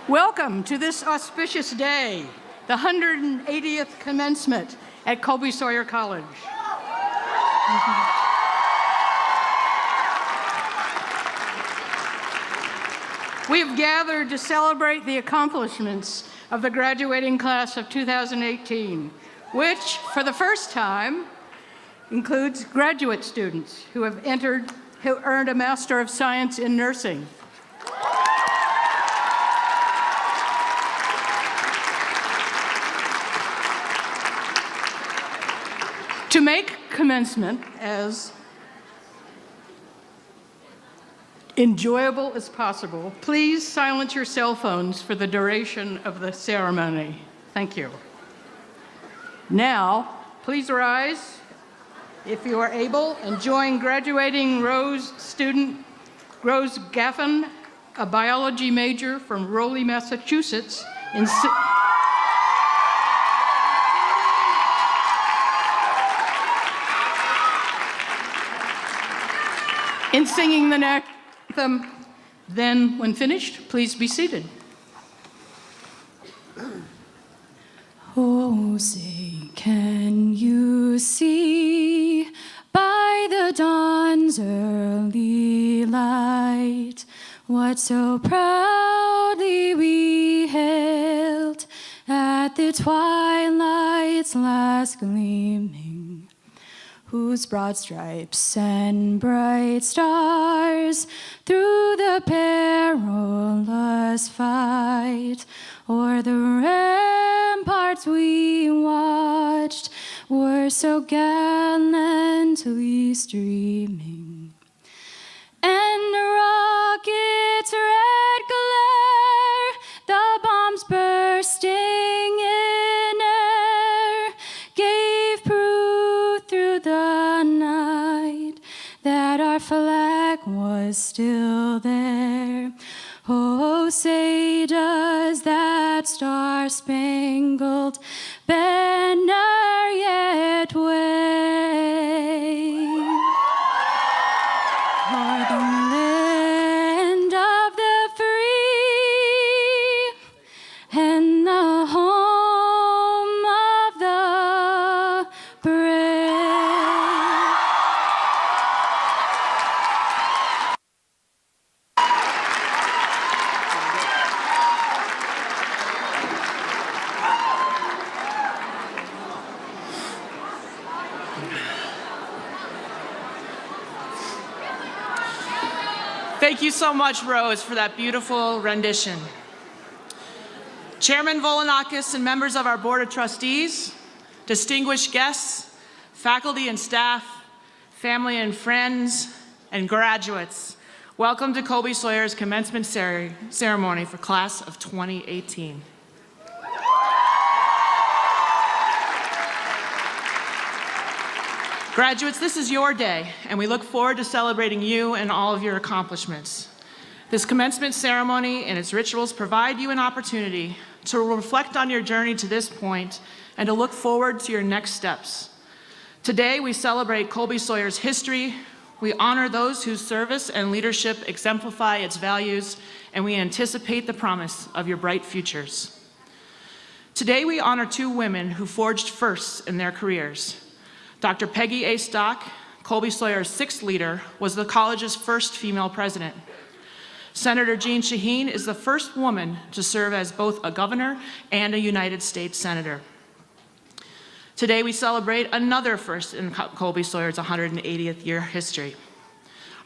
Welcome to this auspicious day, the 180th commencement at Colby-Sawyer College. We have gathered to celebrate the accomplishments of the graduating class of 2018, which, for the first time, includes graduate students who earned a Master of Science in Nursing. To make commencement as enjoyable as possible, please silence your cell phones for the duration of the ceremony. Thank you. Now, please rise if you are able and join graduating Rose Gaffin, a biology major from Rowley, Massachusetts, in singing the anthem. Then, when finished, please be seated. Oh, say, can you see by the dawn's early light what so proudly we hailed at the twilight's last gleaming, whose broad stripes and bright stars through the perilous fight o'er the ramparts we watched were so gallantly streaming, and the rocket's red glare, the bombs bursting in air, gave proof through the night that our flag was still there. Oh, say does that star-spangled banner yet wave o'er the land of the free and the home of the brave? Thank you so much, Rose, for that beautiful rendition. Chairman Volanakis and members of our Board of Trustees, distinguished guests, faculty and staff, family and friends, and graduates, welcome to Colby-Sawyer's commencement ceremony for class of 2018. Graduates, this is your day, and we look forward to celebrating you and all of your accomplishments. This commencement ceremony and its rituals provide you an opportunity to reflect on your journey to this point and to look forward to your next steps. Today, we celebrate Colby-Sawyer's history, we honor those whose service and leadership exemplify its values, and we anticipate the promise of your bright futures. Today, we honor two women who forged firsts in their careers. Dr. Peggy A. Stock, Colby-Sawyer's sixth leader, was the college's first female president. Senator Jean Shaheen is the first woman to serve as both a governor and a United States senator. Today we celebrate another first in Colby-Sawyer's 180th year history.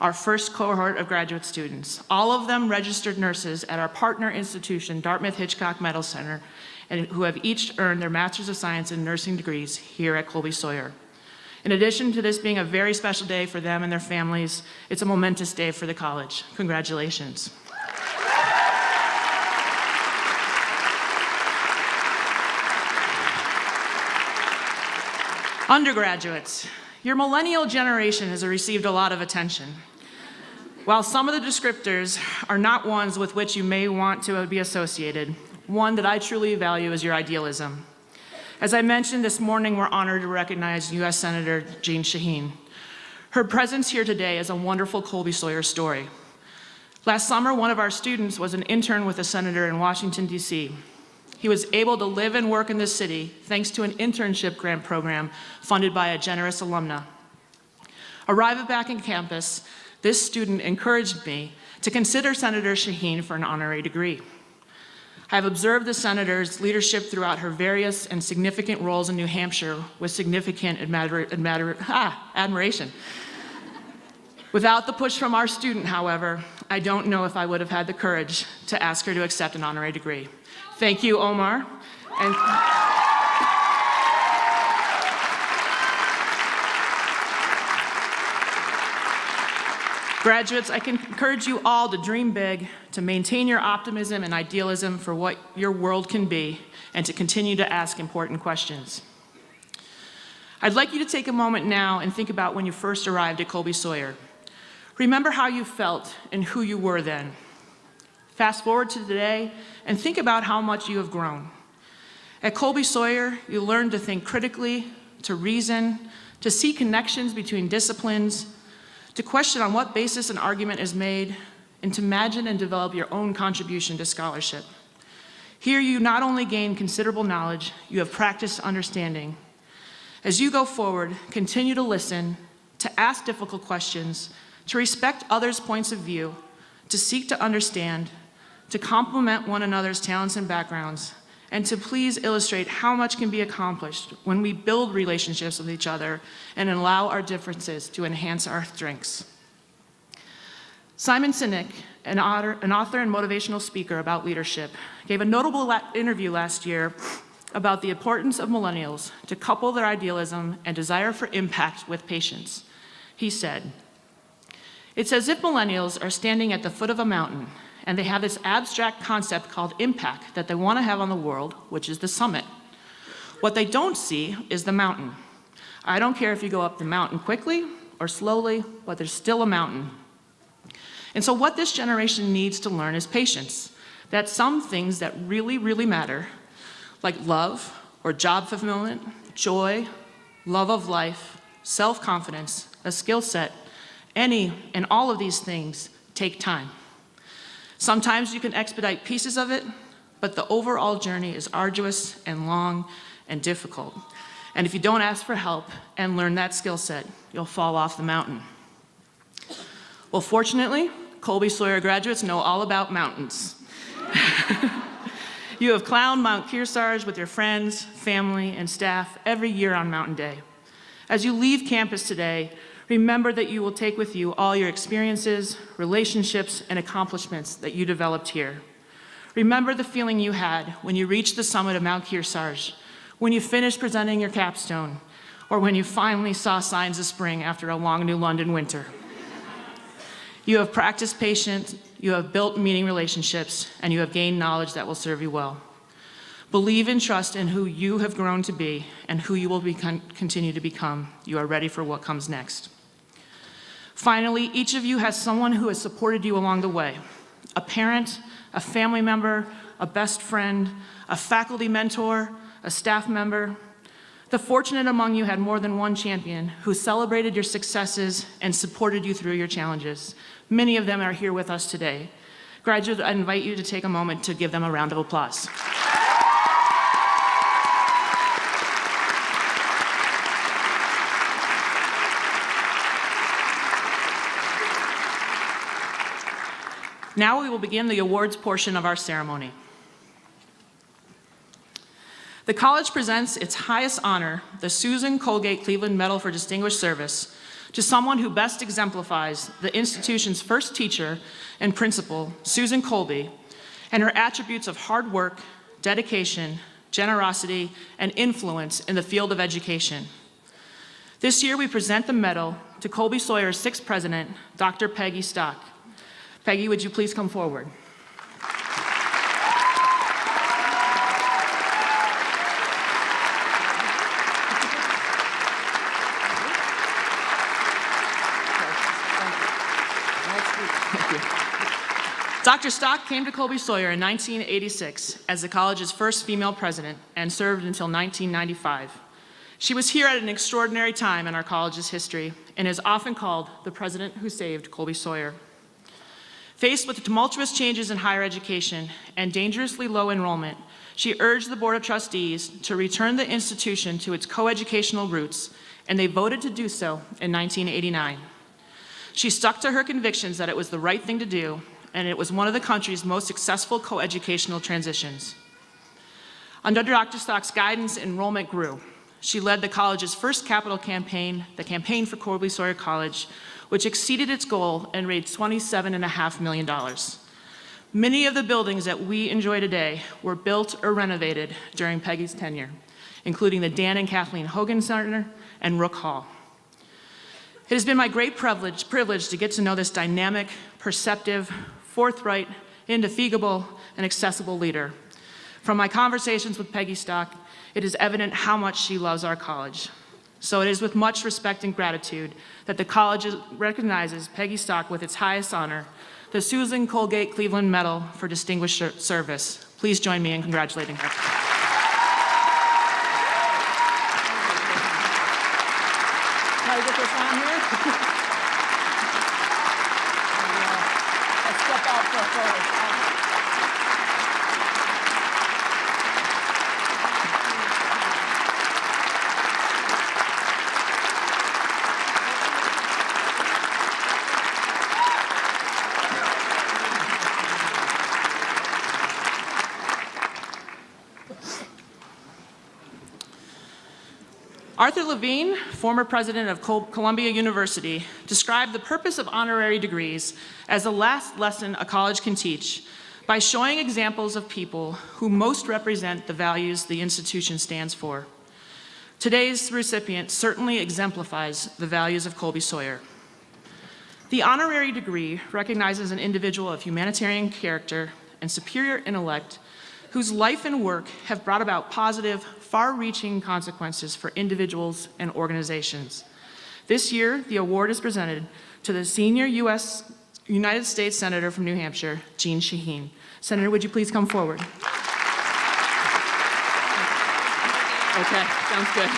Our first cohort of graduate students, all of them registered nurses at our partner institution, Dartmouth-Hitchcock Medical Center, and who have each earned their Master's of Science in Nursing degrees here at Colby-Sawyer. In addition to this being a very special day for them and their families, it's a momentous day for the college. Congratulations. Undergraduates, your millennial generation has received a lot of attention. While some of the descriptors are not ones with which you may want to be associated, one that I truly value is your idealism. As I mentioned this morning, we're honored to recognize U.S. Senator Jean Shaheen. Her presence here today is a wonderful Colby-Sawyer story. Last summer, one of our students was an intern with a senator in Washington, D.C. He was able to live and work in this city thanks to an internship grant program funded by a generous alumna. Arriving back on campus, this student encouraged me to consider Senator Shaheen for an honorary degree. I have observed the senator's leadership throughout her various and significant roles in New Hampshire with significant admiration. Without the push from our student, however, I don't know if I would have had the courage to ask her to accept an honorary degree. Thank you, Omar. And graduates, I can encourage you all to dream big, to maintain your optimism and idealism for what your world can be, and to continue to ask important questions. I'd like you to take a moment now and think about when you first arrived at Colby-Sawyer. Remember how you felt and who you were then. Fast forward to today and think about how much you have grown. At Colby-Sawyer, you learned to think critically, to reason, to see connections between disciplines, to question on what basis an argument is made, and to imagine and develop your own contribution to scholarship. Here you not only gain considerable knowledge, you have practiced understanding. As you go forward, continue to listen, to ask difficult questions, to respect others' points of view, to seek to understand, to complement one another's talents and backgrounds, and to please illustrate how much can be accomplished when we build relationships with each other and allow our differences to enhance our strengths. Simon Sinek, an author and motivational speaker about leadership, gave a notable interview last year about the importance of millennials to couple their idealism and desire for impact with patience. He said, "It's as if millennials are standing at the foot of a mountain and they have this abstract concept called impact that they want to have on the world, which is the summit. What they don't see is the mountain. I don't care if you go up the mountain quickly or slowly, but there's still a mountain." And so what this generation needs to learn is patience, that some things that really, really matter, like love or job fulfillment, joy, love of life, self-confidence, a skill set, any and all of these things take time. Sometimes you can expedite pieces of it, but the overall journey is arduous and long and difficult. And if you don't ask for help and learn that skill set, you'll fall off the mountain. Well, fortunately, Colby-Sawyer graduates know all about mountains. You have climbed Mount Kearsarge with your friends, family, and staff every year on Mountain Day. As you leave campus today, remember that you will take with you all your experiences, relationships, and accomplishments that you developed here. Remember the feeling you had when you reached the summit of Mount Kearsarge, when you finished presenting your capstone, or when you finally saw signs of spring after a long New London winter. You have practiced patience, you have built meaning relationships, and you have gained knowledge that will serve you well. Believe and trust in who you have grown to be and who you will continue to become. You are ready for what comes next. Finally, each of you has someone who has supported you along the way. A parent, a family member, a best friend, a faculty mentor, a staff member. The fortunate among you had more than one champion who celebrated your successes and supported you through your challenges. Many of them are here with us today. Graduates, I invite you to take a moment to give them a round of applause. Now we will begin the awards portion of our ceremony. The college presents its highest honor, the Susan Colgate Cleveland Medal for Distinguished Service, to someone who best exemplifies the institution's first teacher and principal, Susan Colby, and her attributes of hard work, dedication, generosity, and influence in the field of education. This year we present the medal to Colby-Sawyer's sixth president, Dr. Peggy Stock. Peggy, would you please come forward? Dr. Stock came to Colby-Sawyer in 1986 as the college's first female president and served until 1995. She was here at an extraordinary time in our college's history and is often called the president who saved Colby-Sawyer. Faced with the tumultuous changes in higher education and dangerously low enrollment, she urged the Board of Trustees to return the institution to its coeducational roots, and they voted to do so in 1989. She stuck to her convictions that it was the right thing to do, and it was one of the country's most successful coeducational transitions. Under Dr. Stock's guidance, enrollment grew. She led the college's first capital campaign, the Campaign for Colby-Sawyer College, which exceeded its goal and raised $27.5 million. Many of the buildings that we enjoy today were built or renovated during Peggy's tenure, including the Dan and Kathleen Hogan Center and Rook Hall. It has been my great privilege to get to know this dynamic, perceptive, forthright, indefatigable, and accessible leader. From my conversations with Peggy Stock, it is evident how much she loves our college. So it is with much respect and gratitude that the college recognizes Peggy Stock with its highest honor, the Susan Colgate Cleveland Medal for Distinguished Service. Please join me in congratulating her. Can I get this on here? Let's step out for a photo. Arthur Levine, former president of Columbia University, described the purpose of honorary degrees as the last lesson a college can teach by showing examples of people who most represent the values the institution stands for. Today's recipient certainly exemplifies the values of Colby-Sawyer. The honorary degree recognizes an individual of humanitarian character and superior intellect whose life and work have brought about positive, far-reaching consequences for individuals and organizations. This year, the award is presented to the senior United States Senator from New Hampshire, Jean Shaheen. Senator, would you please come forward? Okay, sounds good.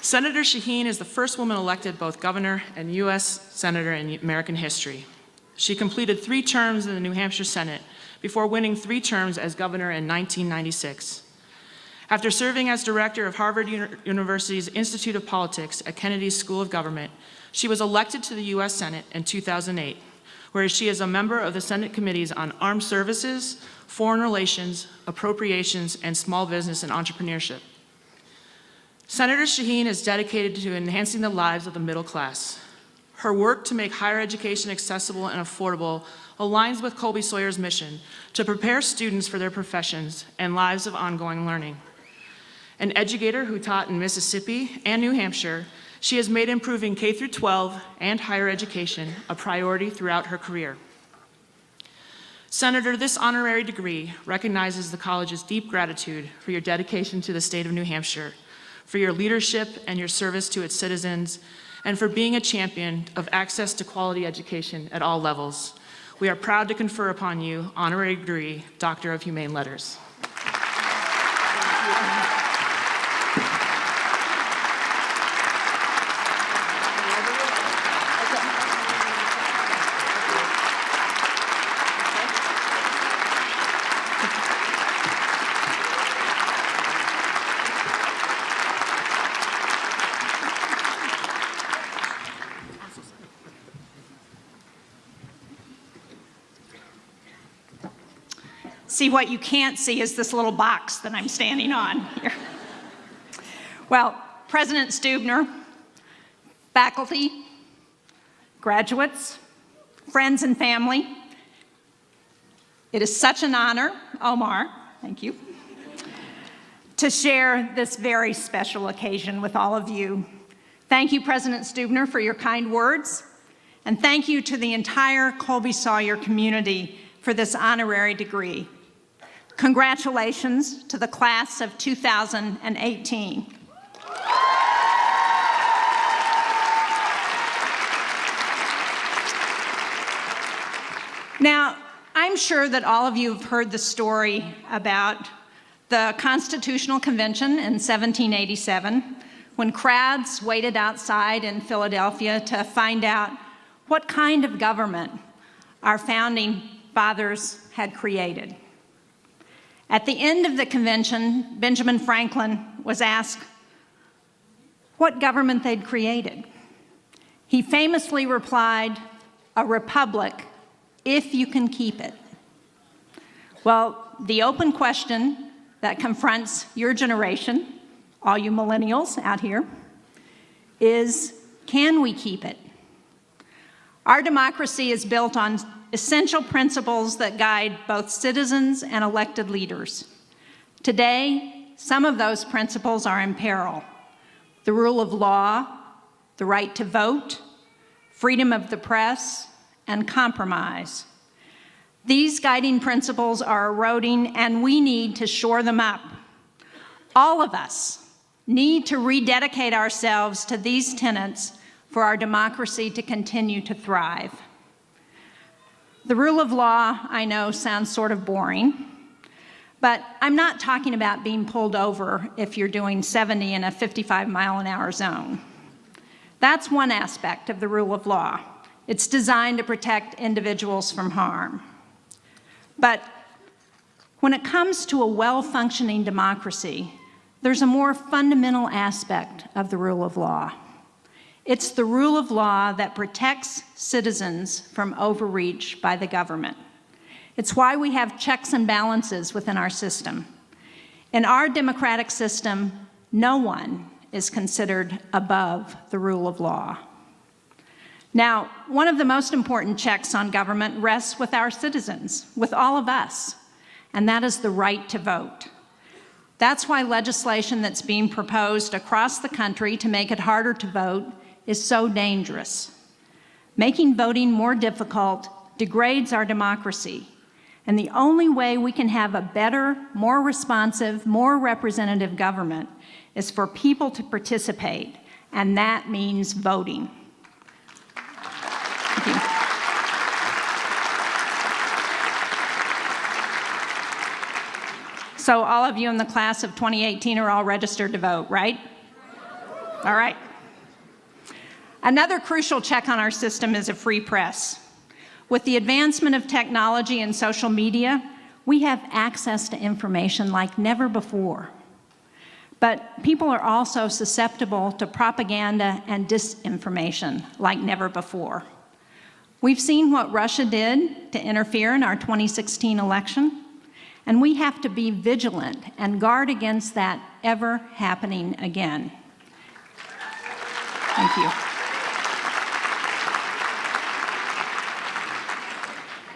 Senator Shaheen is the first woman elected both governor and U.S. Senator in American history. She completed 3 terms in the New Hampshire Senate before winning 3 terms as governor in 1996. After serving as director of Harvard University's Institute of Politics at Kennedy's School of Government, she was elected to the U.S. Senate in 2008, where she is a member of the Senate Committees on Armed Services, Foreign Relations, Appropriations, and Small Business and Entrepreneurship. Senator Shaheen is dedicated to enhancing the lives of the middle class. Her work to make higher education accessible and affordable aligns with Colby-Sawyer's mission to prepare students for their professions and lives of ongoing learning. An educator who taught in Mississippi and New Hampshire, she has made improving K-12 and higher education a priority throughout her career. Senator, this honorary degree recognizes the college's deep gratitude for your dedication to the state of New Hampshire, for your leadership and your service to its citizens, and for being a champion of access to quality education at all levels. We are proud to confer upon you honorary degree, Doctor of Humane Letters. See, what you can't see is this little box that I'm standing on here. Well, President Stubner, faculty, graduates, friends and family, it is such an honor, Omar, thank you, to share this very special occasion with all of you. Thank you, President Stubner, for your kind words, and thank you to the entire Colby-Sawyer community for this honorary degree. Congratulations to the class of 2018. Now, I'm sure that all of you have heard the story about the Constitutional Convention in 1787, when crowds waited outside in Philadelphia to find out what kind of government our founding fathers had created. At the end of the convention, Benjamin Franklin was asked what government they'd created. He famously replied, "A republic, if you can keep it." Well, the open question that confronts your generation, all you millennials out here, is, can we keep it? Our democracy is built on essential principles that guide both citizens and elected leaders. Today, some of those principles are in peril. The rule of law, the right to vote, freedom of the press, and compromise. These guiding principles are eroding, and we need to shore them up. All of us need to rededicate ourselves to these tenets for our democracy to continue to thrive. The rule of law, I know, sounds sort of boring, but I'm not talking about being pulled over if you're doing 70 in a 55-mile-an-hour zone. That's one aspect of the rule of law. It's designed to protect individuals from harm. But when it comes to a well-functioning democracy, there's a more fundamental aspect of the rule of law. It's the rule of law that protects citizens from overreach by the government. It's why we have checks and balances within our system. In our democratic system, no one is considered above the rule of law. Now, one of the most important checks on government rests with our citizens, with all of us, and that is the right to vote. That's why legislation that's being proposed across the country to make it harder to vote is so dangerous. Making voting more difficult degrades our democracy, and the only way we can have a better, more responsive, more representative government is for people to participate, and that means voting. Thank you. So all of you in the class of 2018 are all registered to vote, right? All right. Another crucial check on our system is a free press. With the advancement of technology and social media, we have access to information like never before. But people are also susceptible to propaganda and disinformation like never before. We've seen what Russia did to interfere in our 2016 election, and we have to be vigilant and guard against that ever happening again. Thank you.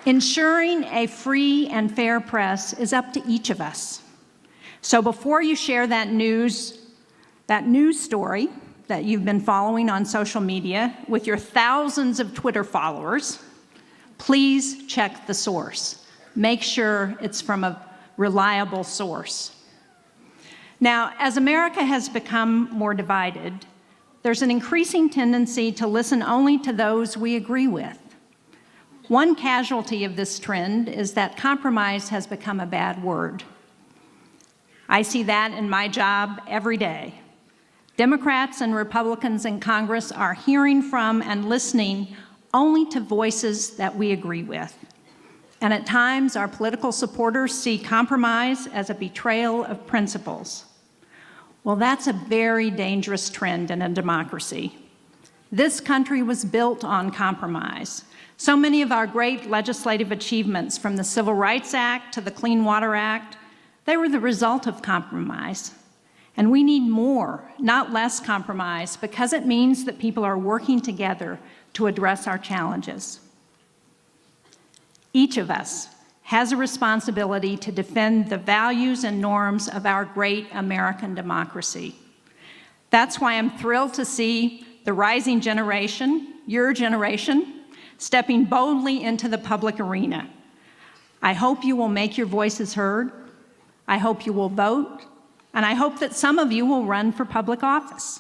Ensuring a free and fair press is up to each of us. So before you share that news story that you've been following on social media with your thousands of Twitter followers, please check the source. Make sure it's from a reliable source. Now, as America has become more divided, there's an increasing tendency to listen only to those we agree with. One casualty of this trend is that compromise has become a bad word. I see that in my job every day. Democrats and Republicans in Congress are hearing from and listening only to voices that we agree with. And at times, our political supporters see compromise as a betrayal of principles. Well, that's a very dangerous trend in a democracy. This country was built on compromise. So many of our great legislative achievements, from the Civil Rights Act to the Clean Water Act, they were the result of compromise. And we need more, not less compromise, because it means that people are working together to address our challenges. Each of us has a responsibility to defend the values and norms of our great American democracy. That's why I'm thrilled to see the rising generation, your generation, stepping boldly into the public arena. I hope you will make your voices heard. I hope you will vote. And I hope that some of you will run for public office.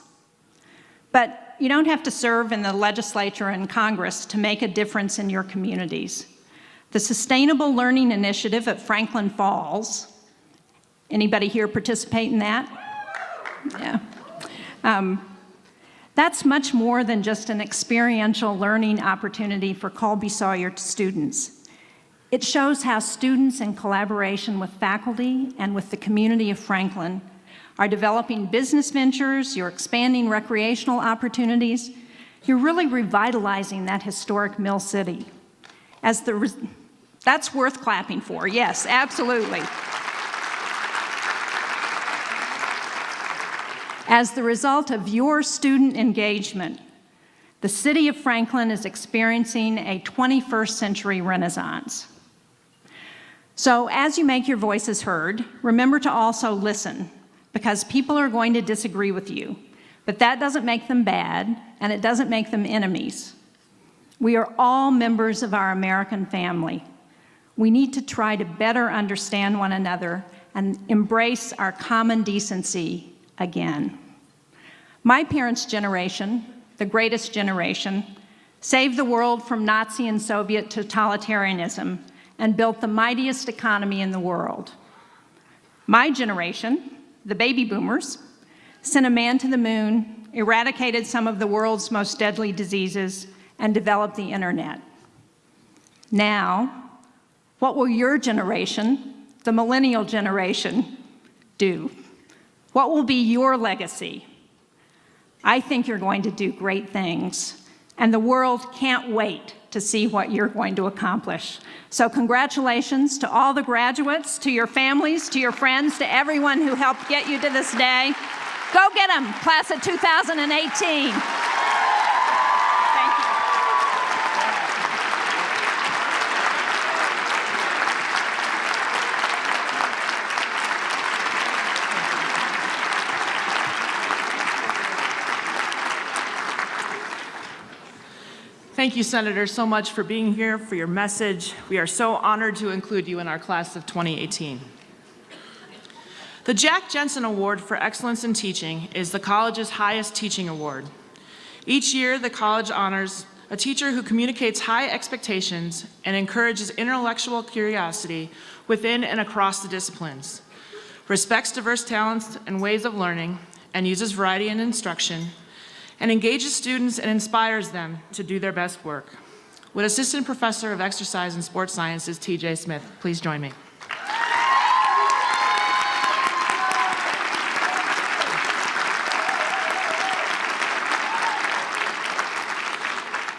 But you don't have to serve in the legislature and Congress to make a difference in your communities. The Sustainable Learning Initiative at Franklin Falls Anybody here participate in that? Yeah. That's much more than just an experiential learning opportunity for Colby-Sawyer students. It shows how students, in collaboration with faculty and with the community of Franklin, are developing business ventures, you're expanding recreational opportunities, you're really revitalizing that historic mill city. That's worth clapping for, yes, absolutely. As the result of your student engagement, the city of Franklin is experiencing a 21st century renaissance. So as you make your voices heard, remember to also listen, because people are going to disagree with you, but that doesn't make them bad, and it doesn't make them enemies. We are all members of our American family. We need to try to better understand one another and embrace our common decency again. My parents' generation, the greatest generation, saved the world from Nazi and Soviet totalitarianism and built the mightiest economy in the world. My generation, the baby boomers, sent a man to the moon, eradicated some of the world's most deadly diseases, and developed the internet. Now, what will your generation, the millennial generation, do? What will be your legacy? I think you're going to do great things, and the world can't wait to see what you're going to accomplish. So congratulations to all the graduates, to your families, to your friends, to everyone who helped get you to this day. Go get them, class of 2018. Thank you, Senator, so much for being here, for your message. We are so honored to include you in our class of 2018. The Jack Jensen Award for Excellence in Teaching is the college's highest teaching award. Each year, the college honors a teacher who communicates high expectations and encourages intellectual curiosity within and across the disciplines, respects diverse talents and ways of learning, and uses variety in instruction, and engages students and inspires them to do their best work. Would Assistant Professor of Exercise and Sports Sciences, T.J. Smith, please join me?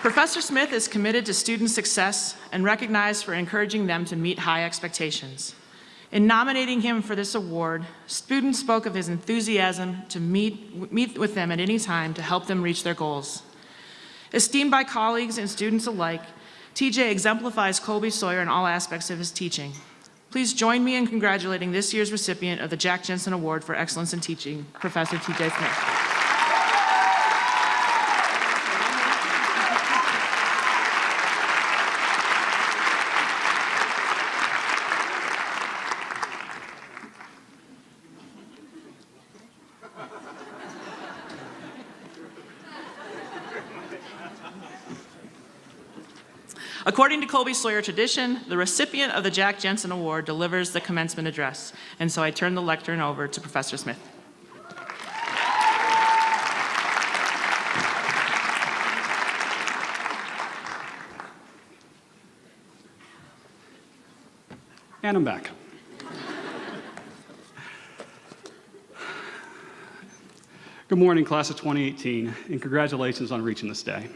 Professor Smith is committed to student success and recognized for encouraging them to meet high expectations. In nominating him for this award, students spoke of his enthusiasm to meet with them at any time to help them reach their goals. Esteemed by colleagues and students alike, TJ exemplifies Colby-Sawyer in all aspects of his teaching. Please join me in congratulating this year's recipient of the Jack Jensen Award for Excellence in Teaching, Professor TJ Smith. According to Colby-Sawyer tradition, the recipient of the Jack Jensen Award delivers the commencement address, and so I turn the lectern over to Professor Smith. And I'm back. Good morning, class of 2018, and congratulations on reaching this day.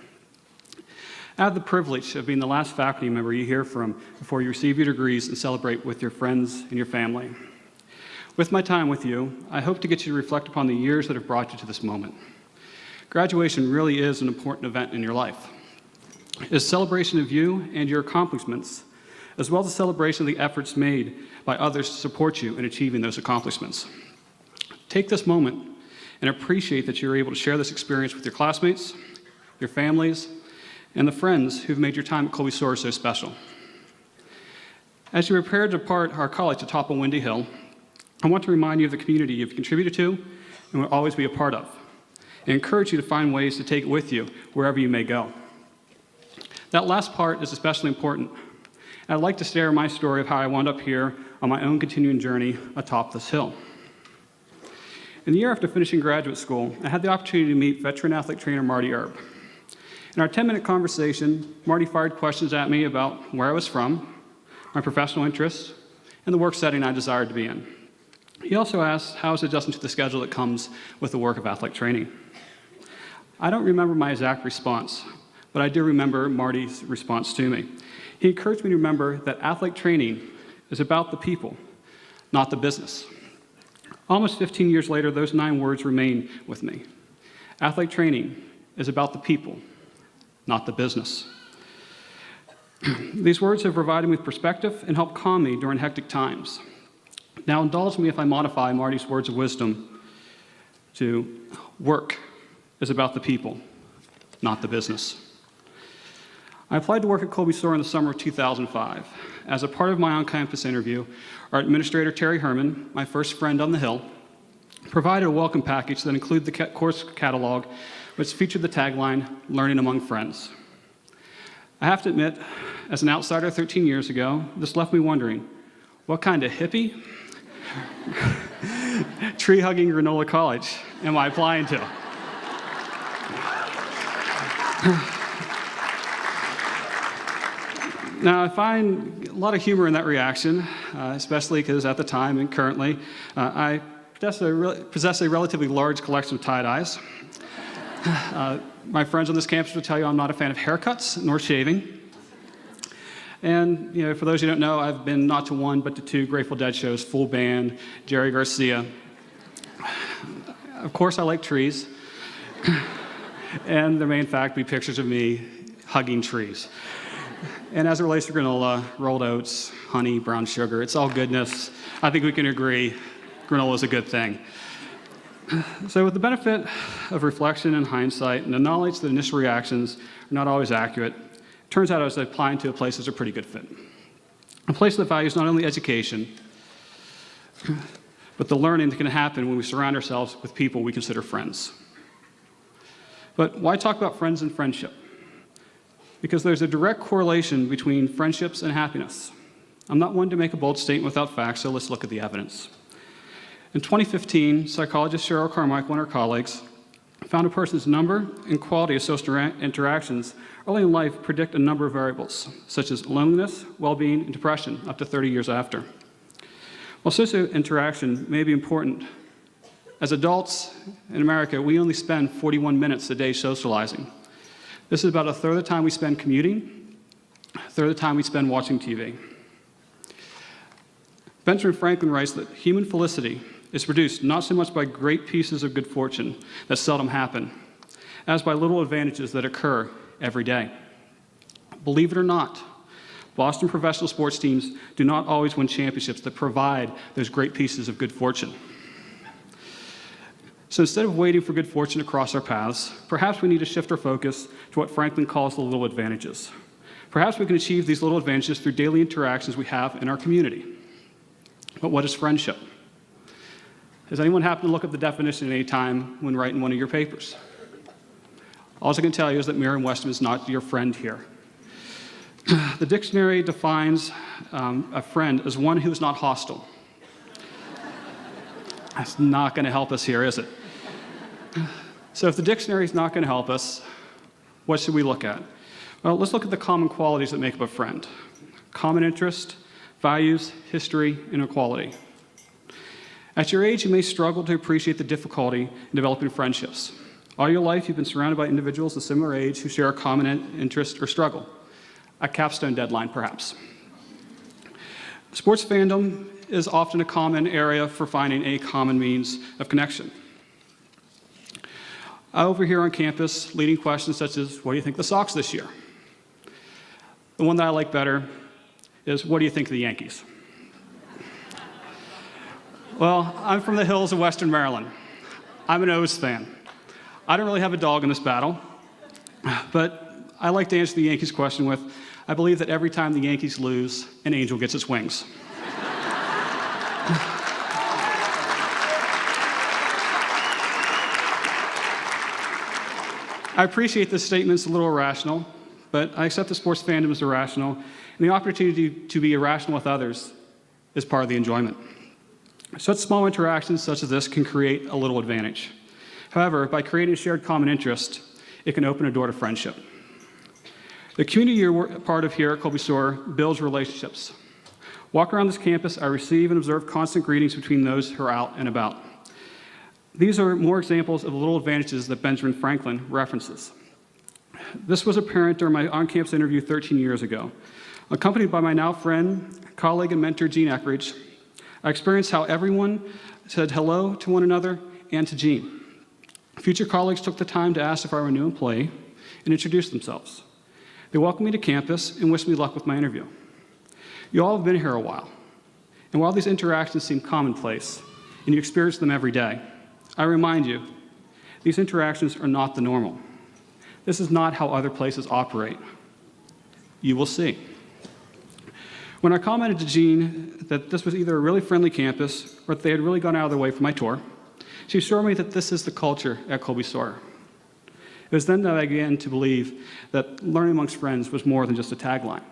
I have the privilege of being the last faculty member you hear from before you receive your degrees and celebrate with your friends and your family. With my time with you, I hope to get you to reflect upon the years that have brought you to this moment. Graduation really is an important event in your life. It is a celebration of you and your accomplishments, as well as a celebration of the efforts made by others to support you in achieving those accomplishments. Take this moment and appreciate that you're able to share this experience with your classmates, your families, and the friends who've made your time at Colby-Sawyer so special. As you prepare to depart our college atop a windy hill, I want to remind you of the community you've contributed to and will always be a part of, and encourage you to find ways to take it with you wherever you may go. That last part is especially important, I'd like to share my story of how I wound up here on my own continuing journey atop this hill. In the year after finishing graduate school, I had the opportunity to meet veteran athlete trainer Marty Erb. In our 10-minute conversation, Marty fired questions at me about where I was from, my professional interests, and the work setting I desired to be in. He also asked how I was adjusting to the schedule that comes with the work of athletic training. I don't remember my exact response, but I do remember Marty's response to me. He encouraged me to remember that athletic training is about the people, not the business. Almost 15 years later, those 9 words remain with me. Athletic training is about the people, not the business. These words have provided me with perspective and helped calm me during hectic times. Now indulge me if I modify Marty's words of wisdom to work is about the people, not the business. I applied to work at Colby-Sawyer in the summer of 2005. As a part of my on-campus interview, our administrator, Terry Herman, my first friend on the Hill, provided a welcome package that included the course catalog, which featured the tagline, "Learning Among Friends." I have to admit, as an outsider 13 years ago, this left me wondering, what kind of hippie, tree-hugging granola college am I applying to? Now, I find a lot of humor in that reaction, especially because at the time and currently, I possess a relatively large collection of tie-dyes. My friends on this campus will tell you I'm not a fan of haircuts nor shaving. And for those who don't know, I've been not to one but to 2 Grateful Dead shows, full band, Jerry Garcia. Of course, I like trees. And the main fact be pictures of me hugging trees. And as it relates to granola, rolled oats, honey, brown sugar, it's all goodness. I think we can agree granola is a good thing. So with the benefit of reflection and hindsight and the knowledge that initial reactions are not always accurate, it turns out I was applying to a place that's a pretty good fit. A place that values not only education, but the learning that can happen when we surround ourselves with people we consider friends. But why talk about friends and friendship? Because there's a direct correlation between friendships and happiness. I'm not one to make a bold statement without facts, so let's look at the evidence. In 2015, psychologist Cheryl Carmichael and her colleagues found a person's number and quality of social interactions early in life predict a number of variables, such as loneliness, well-being, and depression up to 30 years after. While social interaction may be important, as adults in America, we only spend 41 minutes a day socializing. This is about a third of the time we spend commuting, a third of the time we spend watching TV. Benjamin Franklin writes that human felicity is produced not so much by great pieces of good fortune that seldom happen, as by little advantages that occur every day. Believe it or not, Boston professional sports teams do not always win championships that provide those great pieces of good fortune. So instead of waiting for good fortune to cross our paths, perhaps we need to shift our focus to what Franklin calls the little advantages. Perhaps we can achieve these little advantages through daily interactions we have in our community. But what is friendship? Has anyone happened to look up the definition at any time when writing one of your papers? All I can tell you is that Merriam-Webster is not your friend here. The dictionary defines a friend as one who is not hostile. That's not going to help us here, is it? So if the dictionary is not going to help us, what should we look at? Well, let's look at the common qualities that make up a friend. Common interest, values, history, and equality. At your age, you may struggle to appreciate the difficulty in developing friendships. All your life, you've been surrounded by individuals of similar age who share a common interest or struggle. A capstone deadline, perhaps. Sports fandom is often a common area for finding a common means of connection. Over here on campus, leading questions such as, what do you think of the Sox this year? The one that I like better is, what do you think of the Yankees? Well, I'm from the hills of Western Maryland. I'm an O's fan. I don't really have a dog in this battle, but I like to answer the Yankees question with, I believe that every time the Yankees lose, an angel gets its wings. I appreciate this statement's a little irrational, but I accept that sports fandom is irrational, and the opportunity to be irrational with others is part of the enjoyment. Such small interactions such as this can create a little advantage. However, by creating a shared common interest, it can open a door to friendship. The community you're part of here at Colby-Sawyer builds relationships. Walk around this campus, I receive and observe constant greetings between those who are out and about. These are more examples of the little advantages that Benjamin Franklin references. This was apparent during my on-campus interview 13 years ago. Accompanied by my now friend, colleague, and mentor, Gene Eckridge, I experienced how everyone said hello to one another and to Gene. Future colleagues took the time to ask if I were a new employee and introduced themselves. They welcomed me to campus and wished me luck with my interview. You all have been here a while, and while these interactions seem commonplace, and you experience them every day, I remind you, these interactions are not the normal. This is not how other places operate. You will see. When I commented to Jean that this was either a really friendly campus or that they had really gone out of their way for my tour, she assured me that this is the culture at Colby-Sawyer. It was then that I began to believe that learning amongst friends was more than just a tagline.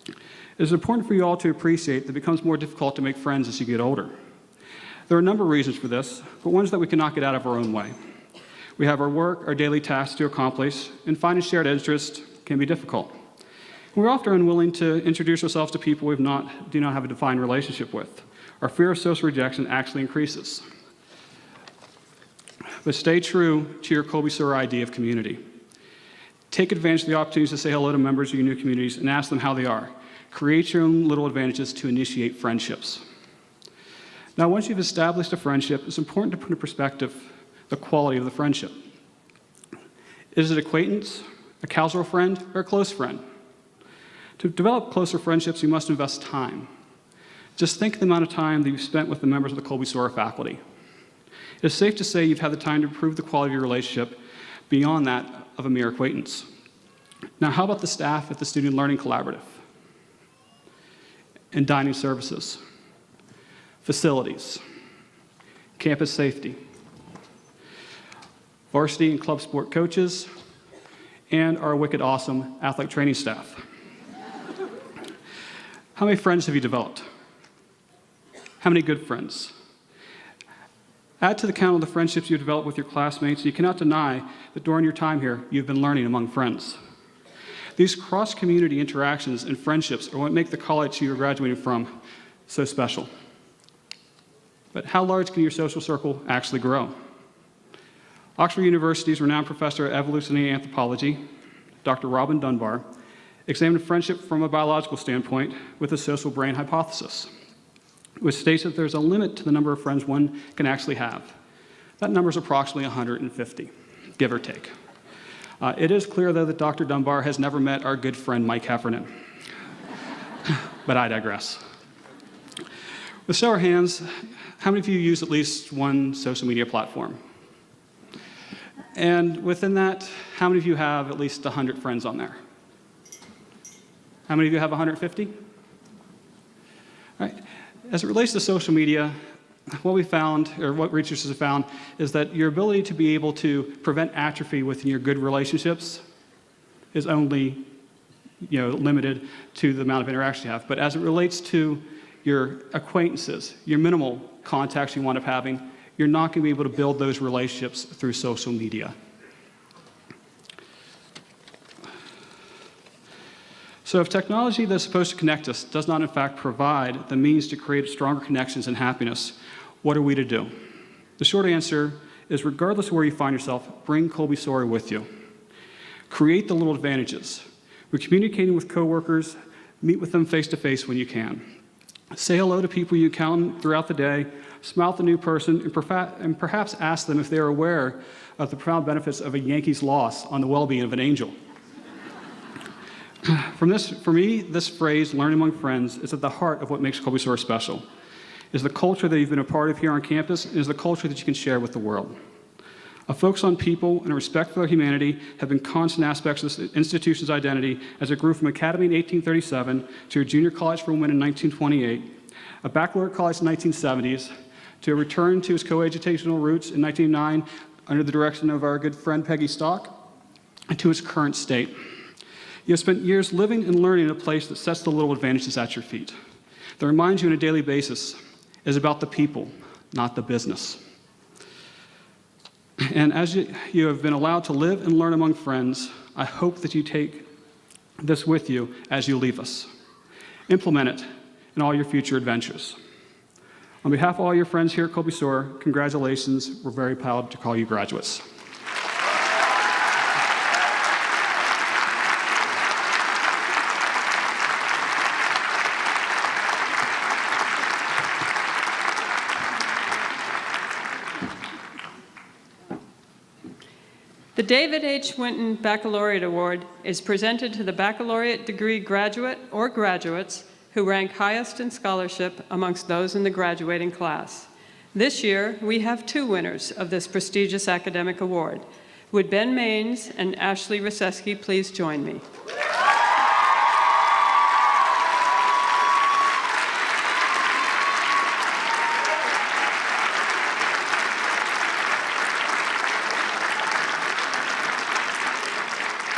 It is important for you all to appreciate that it becomes more difficult to make friends as you get older. There are a number of reasons for this, but ones that we cannot get out of our own way. We have our work, our daily tasks to accomplish, and finding shared interests can be difficult. We're often unwilling to introduce ourselves to people we do not have a defined relationship with. Our fear of social rejection actually increases. But stay true to your Colby-Sawyer idea of community. Take advantage of the opportunities to say hello to members of your new communities and ask them how they are. Create your own little advantages to initiate friendships. Now, once you've established a friendship, it's important to put in perspective the quality of the friendship. Is it acquaintance, a casual friend, or a close friend? To develop closer friendships, you must invest time. Just think of the amount of time that you've spent with the members of the Colby-Sawyer faculty. It is safe to say you've had the time to improve the quality of your relationship beyond that of a mere acquaintance. Now, how about the staff at the Student Learning Collaborative? And dining services, facilities, campus safety, varsity and club sport coaches, and our wicked awesome athletic training staff. How many friends have you developed? How many good friends? Add to the count of the friendships you've developed with your classmates, you cannot deny that during your time here, you've been learning among friends. These cross-community interactions and friendships are what make the college you're graduating from so special. But how large can your social circle actually grow? Oxford University's renowned professor of evolutionary anthropology, Dr. Robin Dunbar, examined friendship from a biological standpoint with the social brain hypothesis, which states that there's a limit to the number of friends one can actually have. That number is approximately 150, give or take. It is clear, though, that Dr. Dunbar has never met our good friend Mike Heffernan. But I digress. With show of hands, how many of you use at least one social media platform? And within that, how many of you have at least 100 friends on there? How many of you have 150? All right. As it relates to social media, what we found, or what researchers have found, is that your ability to be able to prevent atrophy within your good relationships is only limited to the amount of interaction you have. But as it relates to your acquaintances, your minimal contacts you wind up having, you're not going to be able to build those relationships through social media. So if technology that's supposed to connect us does not in fact provide the means to create stronger connections and happiness, what are we to do? The short answer is, regardless of where you find yourself, bring Colby-Sawyer with you. Create the little advantages. We're communicating with coworkers, meet with them face-to-face when you can. Say hello to people you encounter throughout the day, smile at the new person, and perhaps ask them if they are aware of the profound benefits of a Yankees loss on the well-being of an angel. For me, this phrase, learning among friends, is at the heart of what makes Colby-Sawyer special. It is the culture that you've been a part of here on campus, and is the culture that you can share with the world. A focus on people and a respect for their humanity have been constant aspects of this institution's identity as it grew from academy in 1837 to a junior college for women in 1928, a baccalaureate college in the 1970s, to a return to its coeducational roots in 1909 under the direction of our good friend Peggy, and to its current state. You have spent years living and learning in a place that sets the little advantages at your feet, that reminds you on a daily basis is about the people, not the business. And as you have been allowed to live and learn among friends, I hope that you take this with you as you leave us. Implement it in all your future adventures. On behalf of all your friends here at Colby-Sawyer, congratulations. We're very proud to call you graduates. The David H. Winton Baccalaureate Award is presented to the baccalaureate degree graduate or graduates who rank highest in scholarship amongst those in the graduating class. This year, we have 2 winners of this prestigious academic award. Would Ben Maines and Ashley Ruseski please join me?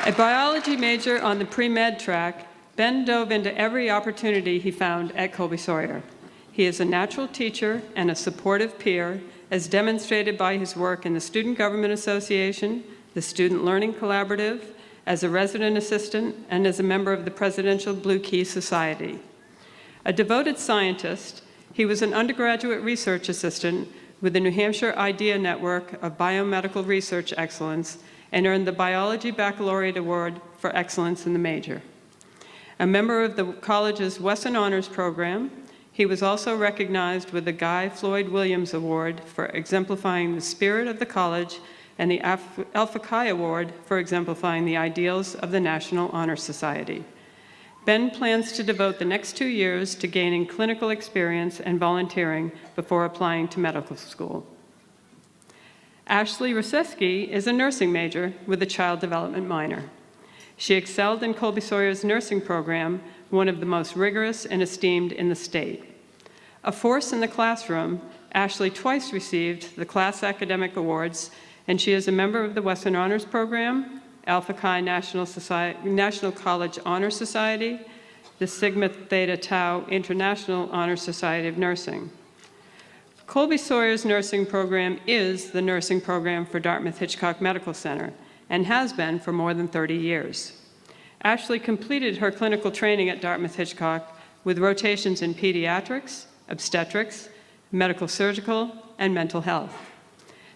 A biology major on the pre-med track, Ben dove into every opportunity he found at Colby-Sawyer. He is a natural teacher and a supportive peer, as demonstrated by his work in the Student Government Association, the Student Learning Collaborative, as a resident assistant, and as a member of the Presidential Blue Key Society. A devoted scientist, he was an undergraduate research assistant with the New Hampshire IDEA Network of Biomedical Research Excellence and earned the Biology Baccalaureate Award for Excellence in the major. A member of the college's Wesson Honors Program, he was also recognized with the Guy Floyd Williams Award for exemplifying the spirit of the college and the Alpha Chi Award for exemplifying the ideals of the National Honor Society. Ben plans to devote the next 2 years to gaining clinical experience and volunteering before applying to medical school. Ashley Ruseski is a nursing major with a child development minor. She excelled in Colby-Sawyer's nursing program, one of the most rigorous and esteemed in the state. A force in the classroom, Ashley twice received the class academic awards, and she is a member of the Wesson Honors Program, Alpha Chi National College Honor Society, the Sigma Theta Tau International Honor Society of Nursing. Colby-Sawyer's nursing program is the nursing program for Dartmouth-Hitchcock Medical Center and has been for more than 30 years. Ashley completed her clinical training at Dartmouth-Hitchcock with rotations in pediatrics, obstetrics, medical surgical, and mental health.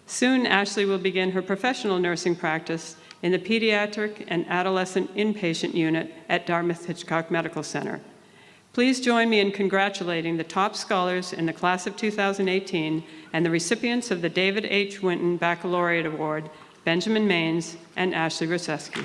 Soon, Ashley will begin her professional nursing practice in the pediatric and adolescent inpatient unit at Dartmouth-Hitchcock Medical Center. Please join me in congratulating the top scholars in the class of 2018 and the recipients of the David H. Winton Baccalaureate Award, Benjamin Maines and Ashley Ruseski.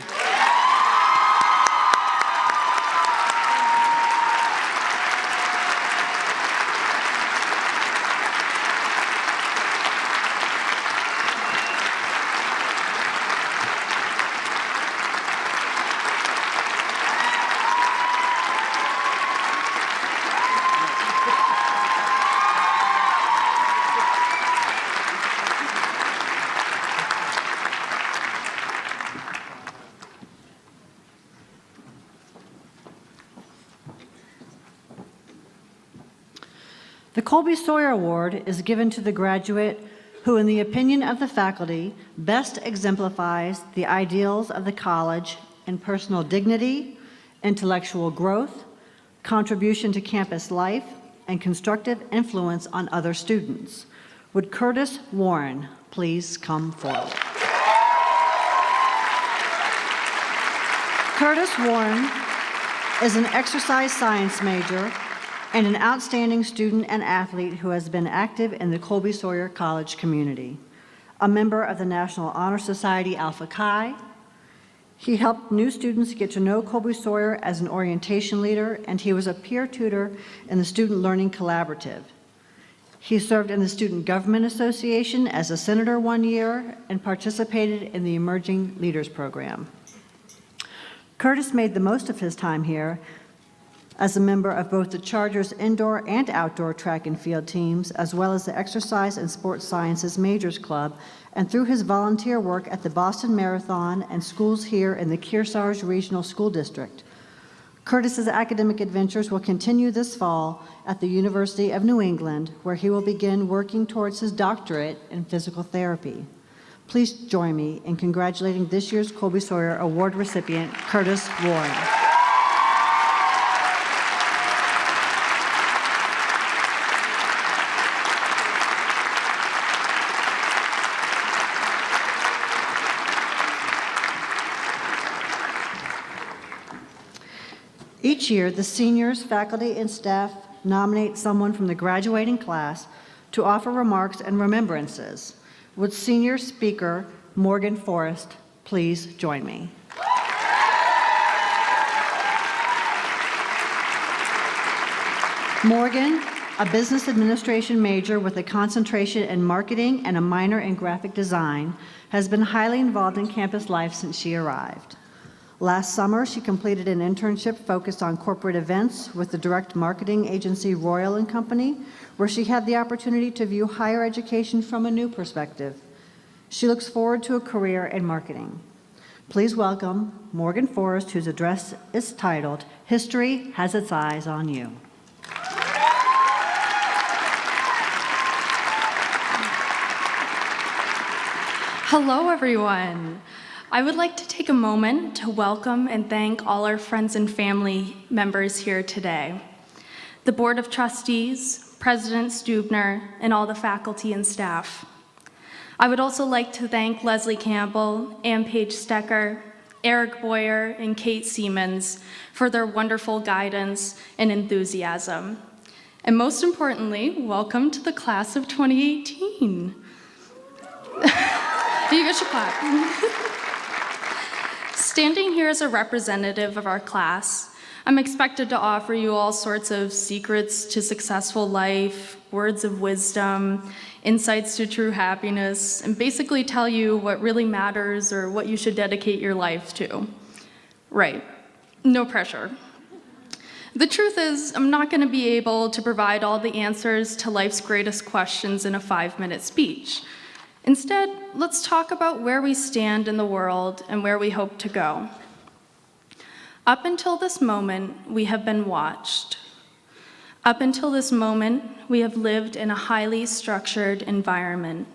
The Colby-Sawyer Award is given to the graduate who, in the opinion of the faculty, best exemplifies the ideals of the college in personal dignity, intellectual growth, contribution to campus life, and constructive influence on other students. Would Curtis Warren please come forward? Curtis Warren is an exercise science major and an outstanding student and athlete who has been active in the Colby-Sawyer College community. A member of the National Honor Society Alpha Chi, he helped new students get to know Colby-Sawyer as an orientation leader, and he was a peer tutor in the Student Learning Collaborative. He served in the Student Government Association as a senator 1 year and participated in the Emerging Leaders Program. Curtis made the most of his time here as a member of both the Chargers indoor and outdoor track and field teams, as well as the Exercise and Sports Sciences Majors Club and through his volunteer work at the Boston Marathon and schools here in the Kearsarge Regional School District. Curtis's academic adventures will continue this fall at the University of New England, where he will begin working towards his doctorate in physical therapy. Please join me in congratulating this year's Colby-Sawyer Award recipient, Curtis Warren. Each year, the seniors, faculty, and staff nominate someone from the graduating class to offer remarks and remembrances. Would senior speaker Morgan Forrest please join me? Morgan, a business administration major with a concentration in marketing and a minor in graphic design, has been highly involved in campus life since she arrived. Last summer, she completed an internship focused on corporate events with the direct marketing agency Royal & Company, where she had the opportunity to view higher education from a new perspective. She looks forward to a career in marketing. Please welcome Morgan Forrest, whose address is titled, "History Has Its Eyes on You." Hello, everyone. I would like to take a moment to welcome and thank all our friends and family members here today. The Board of Trustees, President Stubner, and all the faculty and staff. I would also like to thank Leslie Campbell, Ann Page Stecker, Eric Boyer, and Kate Siemens for their wonderful guidance and enthusiasm. And most importantly, welcome to the class of 2018. You guys should clap. Standing here as a representative of our class, I'm expected to offer you all sorts of secrets to successful life, words of wisdom, insights to true happiness, and basically tell you what really matters or what you should dedicate your life to. Right, no pressure. The truth is, I'm not going to be able to provide all the answers to life's greatest questions in a 5-minute speech. Instead, let's talk about where we stand in the world and where we hope to go. Up until this moment, we have been watched. Up until this moment, we have lived in a highly structured environment.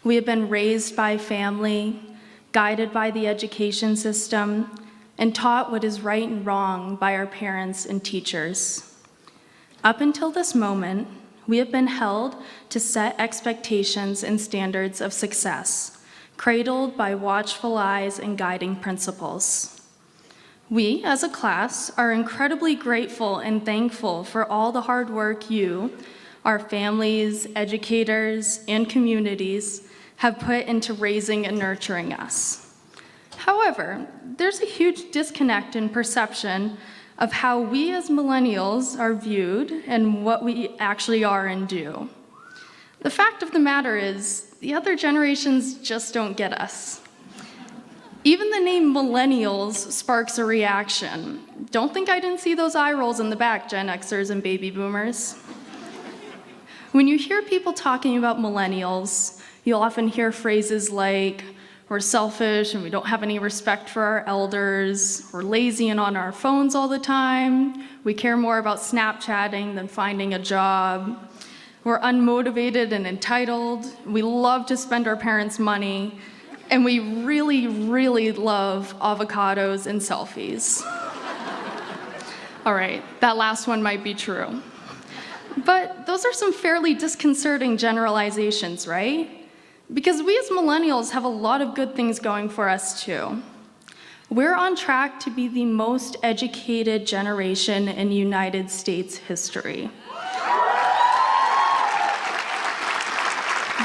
We have been raised by family, guided by the education system, and taught what is right and wrong by our parents and teachers. Up until this moment, we have been held to set expectations and standards of success, cradled by watchful eyes and guiding principles. We, as a class, are incredibly grateful and thankful for all the hard work you, our families, educators, and communities have put into raising and nurturing us. However, there's a huge disconnect in perception of how we as millennials are viewed and what we actually are and do. The fact of the matter is, the other generations just don't get us. Even the name millennials sparks a reaction. Don't think I didn't see those eye rolls in the back, Gen Xers and baby boomers. When you hear people talking about millennials, you'll often hear phrases like, we're selfish and we don't have any respect for our elders, we're lazy and on our phones all the time, we care more about Snapchatting than finding a job, we're unmotivated and entitled, we love to spend our parents' money, and we really, really love avocados and selfies. All right, that last one might be true. But those are some fairly disconcerting generalizations, right? Because we as millennials have a lot of good things going for us too. We're on track to be the most educated generation in United States history.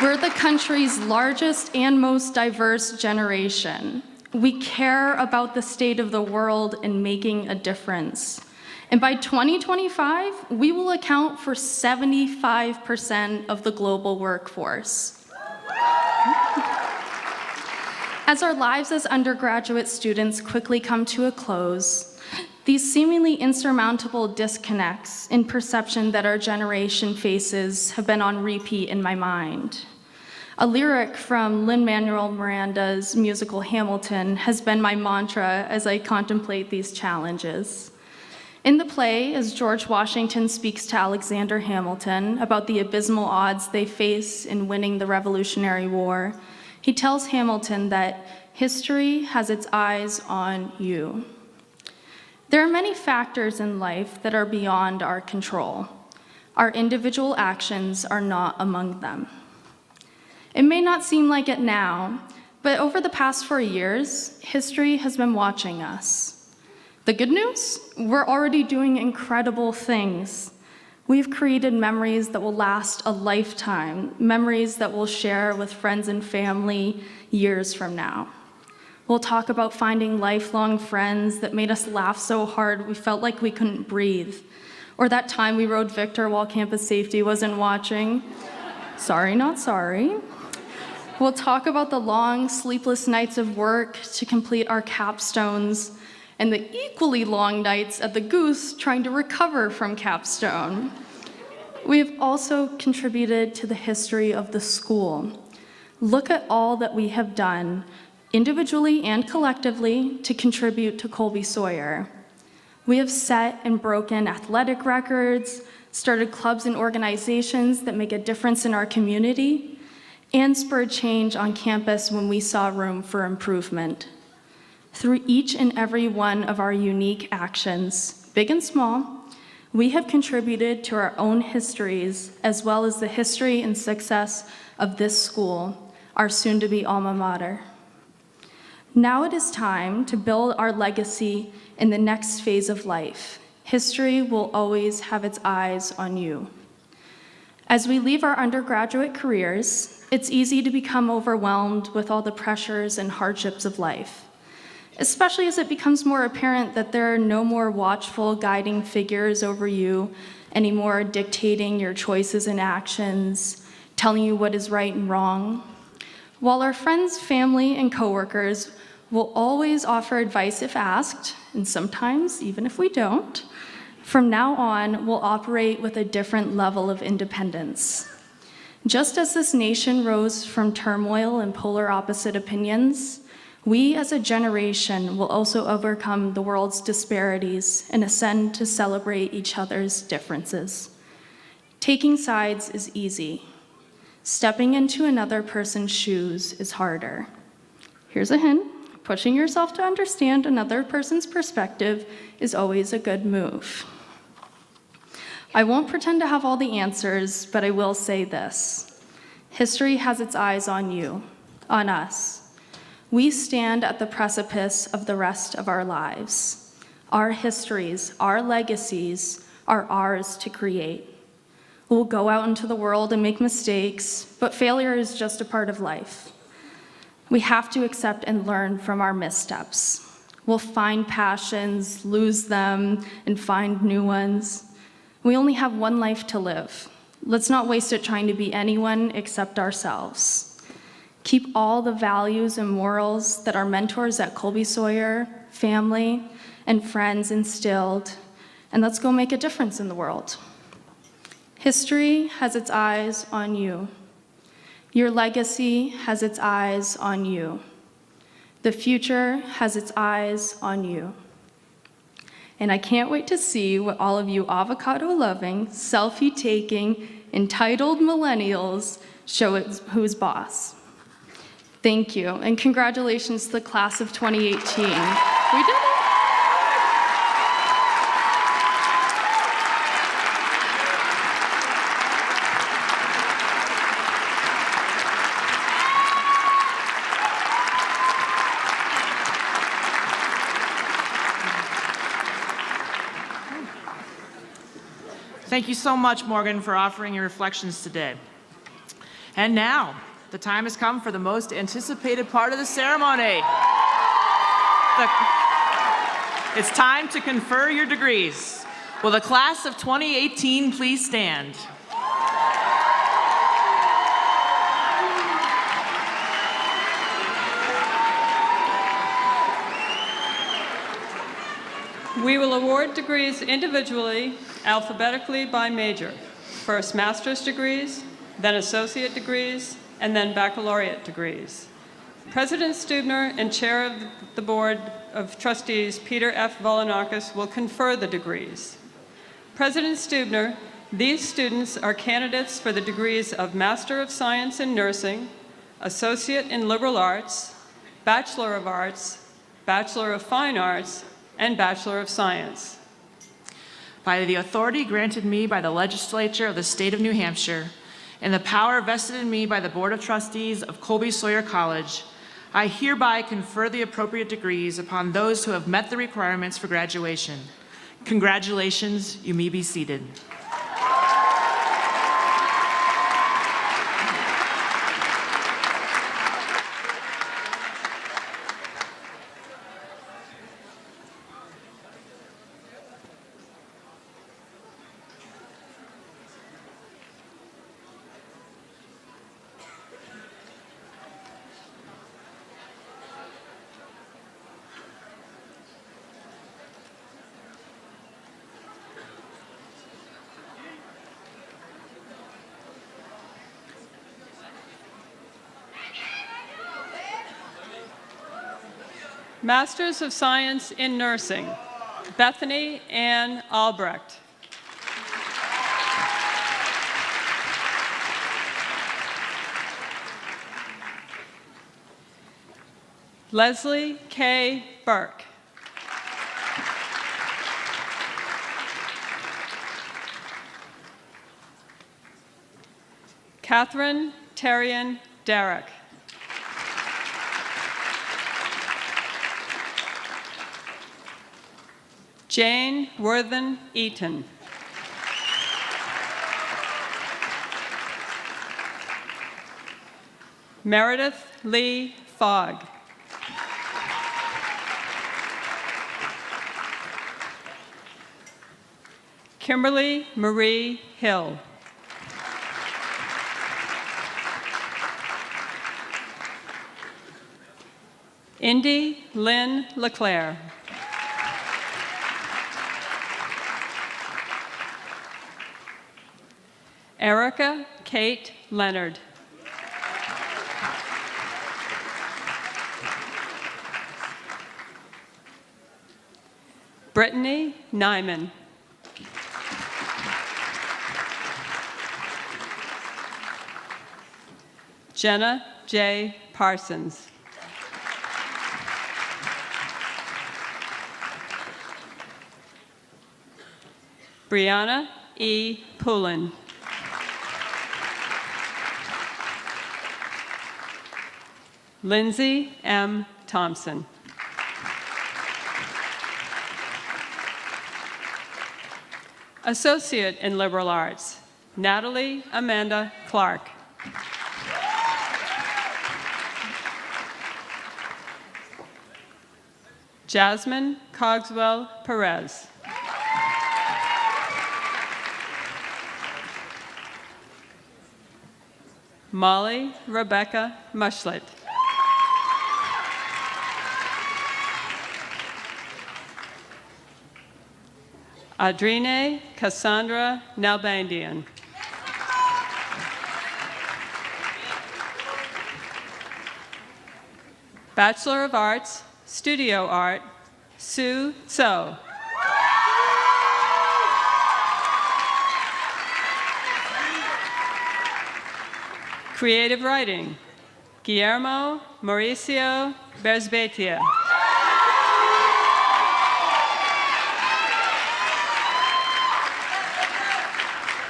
We're the country's largest and most diverse generation. We care about the state of the world and making a difference. And by 2025, we will account for 75% of the global workforce. As our lives as undergraduate students quickly come to a close, these seemingly insurmountable disconnects in perception that our generation faces have been on repeat in my mind. A lyric from Lin-Manuel Miranda's musical Hamilton has been my mantra as I contemplate these challenges. In the play, as George Washington speaks to Alexander Hamilton about the abysmal odds they face in winning the Revolutionary War, he tells Hamilton that history has its eyes on you. There are many factors in life that are beyond our control. Our individual actions are not among them. It may not seem like it now, but over the past 4 years, history has been watching us. The good news? We're already doing incredible things. We've created memories that will last a lifetime, memories that we'll share with friends and family years from now. We'll talk about finding lifelong friends that made us laugh so hard we felt like we couldn't breathe, or that time we rode Victor while campus safety wasn't watching. Sorry, not sorry. We'll talk about the long, sleepless nights of work to complete our capstones and the equally long nights at the Goose trying to recover from capstone. We have also contributed to the history of the school. Look at all that we have done, individually and collectively, to contribute to Colby-Sawyer. We have set and broken athletic records, started clubs and organizations that make a difference in our community, and spurred change on campus when we saw room for improvement. Through each and every one of our unique actions, big and small, we have contributed to our own histories, as well as the history and success of this school, our soon-to-be alma mater. Now it is time to build our legacy in the next phase of life. History will always have its eyes on you. As we leave our undergraduate careers, it's easy to become overwhelmed with all the pressures and hardships of life, especially as it becomes more apparent that there are no more watchful guiding figures over you anymore, dictating your choices and actions, telling you what is right and wrong. While our friends, family, and coworkers will always offer advice if asked, and sometimes even if we don't, from now on, we'll operate with a different level of independence. Just as this nation rose from turmoil and polar opposite opinions, we as a generation will also overcome the world's disparities and ascend to celebrate each other's differences. Taking sides is easy. Stepping into another person's shoes is harder. Here's a hint. Pushing yourself to understand another person's perspective is always a good move. I won't pretend to have all the answers, but I will say this. History has its eyes on you, on us. We stand at the precipice of the rest of our lives. Our histories, our legacies are ours to create. We'll go out into the world and make mistakes, but failure is just a part of life. We have to accept and learn from our missteps. We'll find passions, lose them, and find new ones. We only have one life to live. Let's not waste it trying to be anyone except ourselves. Keep all the values and morals that our mentors at Colby-Sawyer, family, and friends instilled, and let's go make a difference in the world. History has its eyes on you. Your legacy has its eyes on you. The future has its eyes on you. And I can't wait to see what all of you avocado-loving, selfie-taking, entitled millennials show who's boss. Thank you, and congratulations to the class of 2018. We did it! Thank you so much, Morgan, for offering your reflections today. And now, the time has come for the most anticipated part of the ceremony. It's time to confer your degrees. Will the class of 2018 please stand? We will award degrees individually, alphabetically by major. First master's degrees, then associate degrees, and then baccalaureate degrees. President Stubner and Chair of the Board of Trustees, Peter F. Volanakis, will confer the degrees. President Stubner, these students are candidates for the degrees of Master of Science in Nursing, Associate in Liberal Arts, Bachelor of Arts, Bachelor of Fine Arts, and Bachelor of Science. By the authority granted me by the legislature of the state of New Hampshire and the power vested in me by the Board of Trustees of Colby-Sawyer College, I hereby confer the appropriate degrees upon those who have met the requirements for graduation. Congratulations, you may be seated. Masters of Science in Nursing, Bethany Ann Albrecht. Leslie K. Burke. Catherine Terrian Derrick. Jane Worthen Eaton. Meredith Lee Fogg. Kimberly Marie Hill. Indy Lynn LeClaire. Erica Kate Leonard. Brittany Nyman. Jenna J. Parsons. Brianna E. Poulin. Lindsay M. Thompson. Associate in Liberal Arts, Natalie Amanda Clark. Jasmine Cogswell Perez. Molly Rebecca Mushlet. Adrine Cassandra Nalbandian. Bachelor of Arts, Studio Art, Sue So. Creative Writing, Guillermo Mauricio Berzbetia.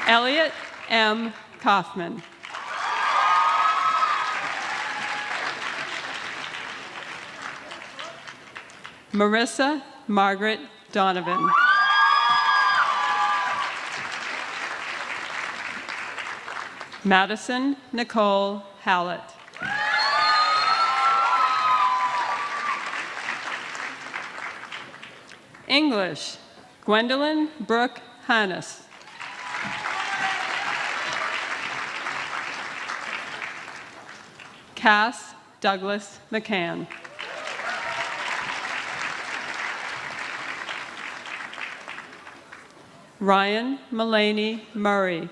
Elliot M. Kaufman. Marissa Margaret Donovan. Madison Nicole Hallett. English, Gwendolyn Brooke Hannes. Cass Douglas McCann. Ryan Mulaney Murray.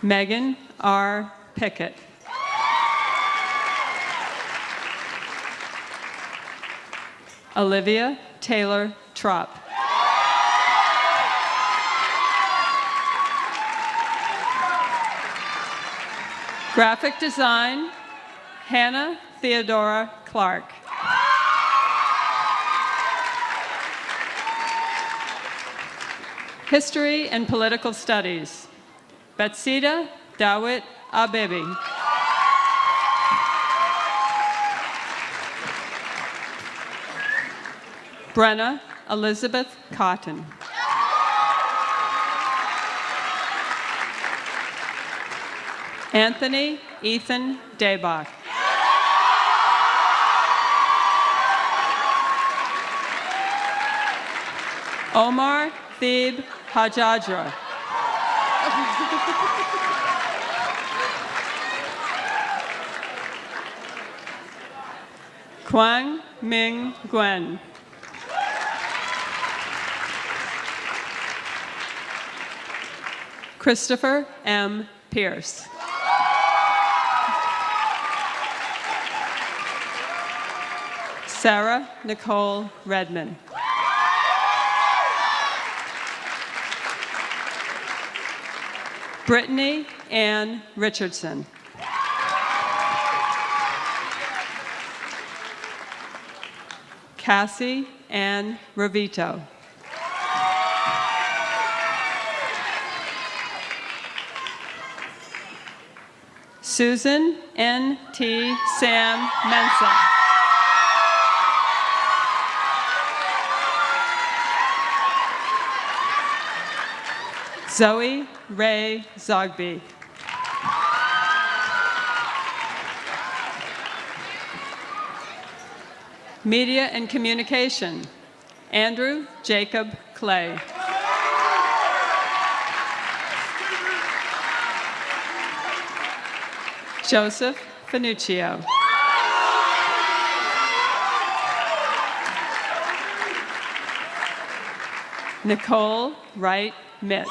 Megan R. Pickett. Olivia Taylor Trop. Graphic design, Hannah Theodora Clark. History and Political Studies, Betsida Dawit Abibi. Brenna Elizabeth Cotton. Anthony Ethan Daybach. Omar Thebe Hajajra. Quang Ming Gwen. Christopher M. Pierce. Sarah Nicole Redman. Brittany Ann Richardson. Cassie Ann Ravito. Susan N. T. Sam Mensa. Zoe Ray Zogby. Media and Communication, Andrew Jacob Clay. Joseph Finuccio. Nicole Wright Mitch.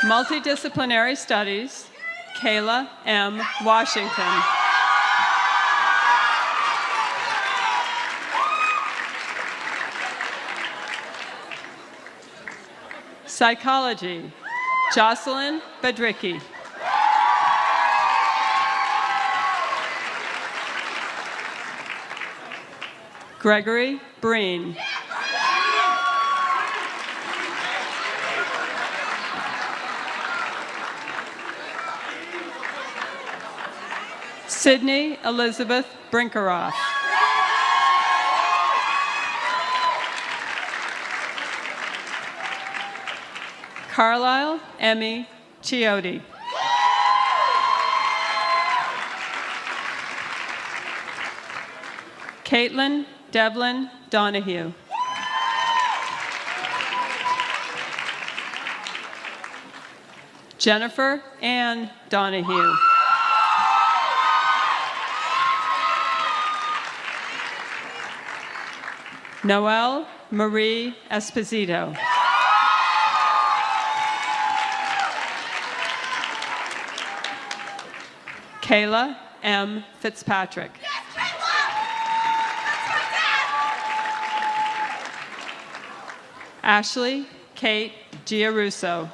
Multidisciplinary Studies, Kayla M. Washington. Psychology, Jocelyn Bedricki. Gregory Breen. Sydney Elizabeth Brinkeroff. Carlisle Emmy Chiotti. Caitlin Devlin Donahue. Jennifer Ann Donahue. Noelle Marie Esposito. Kayla M. Fitzpatrick. Ashley Kate Giarusso.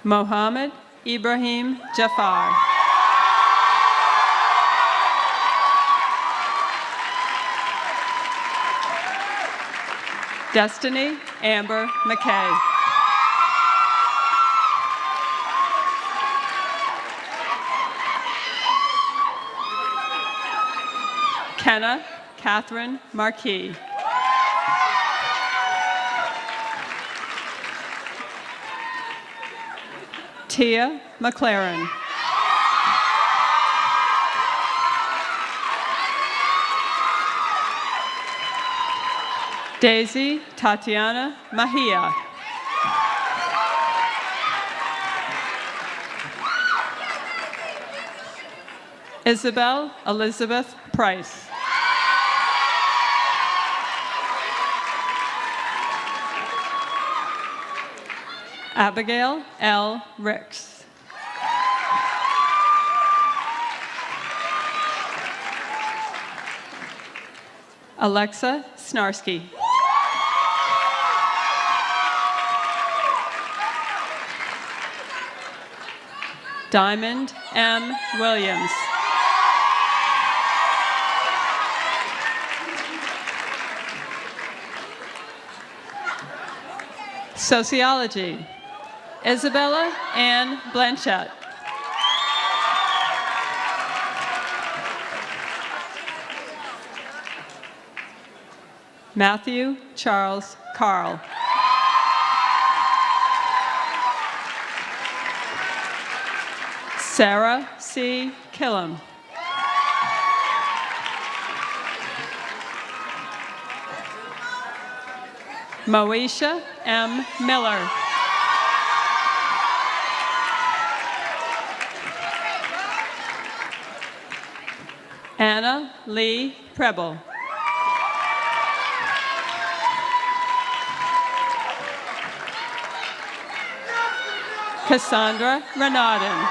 Mohammed Ibrahim Jafar. Destiny Amber McKay. Kenna Catherine Marquis. Tia McLaren. Daisy Tatiana Mahia. Isabel Elizabeth Price. Abigail L. Ricks. Alexa Snarsky. Diamond M. Williams. Sociology, Isabella Ann Blanchett. Matthew Charles Carl. Sarah C. Killam. Moesha M. Miller. Anna Lee Preble. Cassandra Renaudin.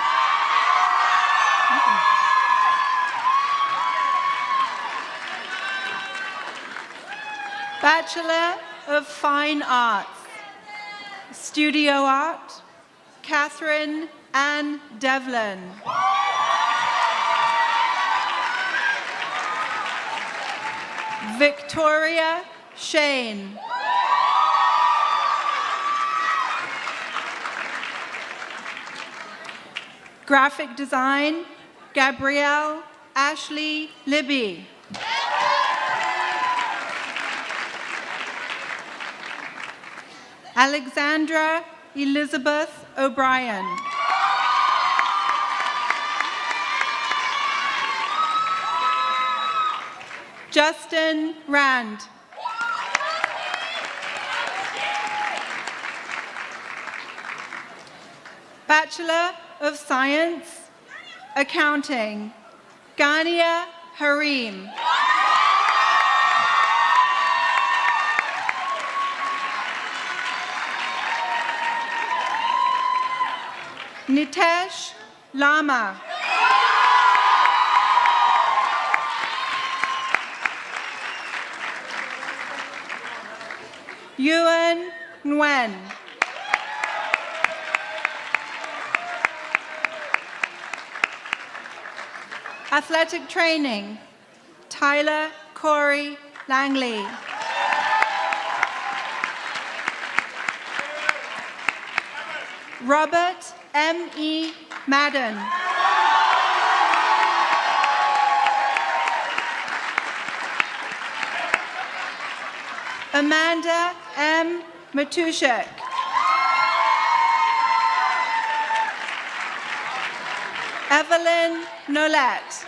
Bachelor of Fine Arts, Studio Art, Catherine Ann Devlin. Victoria Shane. Graphic Design, Gabrielle Ashley Libby. Alexandra Elizabeth O'Brien. Justin Rand. Bachelor of Science, Accounting, Ghania Harim. Nitesh Lama. Yuan Nguyen. Athletic Training, Tyler Corey Langley. Robert M.E. Madden. Amanda M. Matushek. Evelyn Nolette.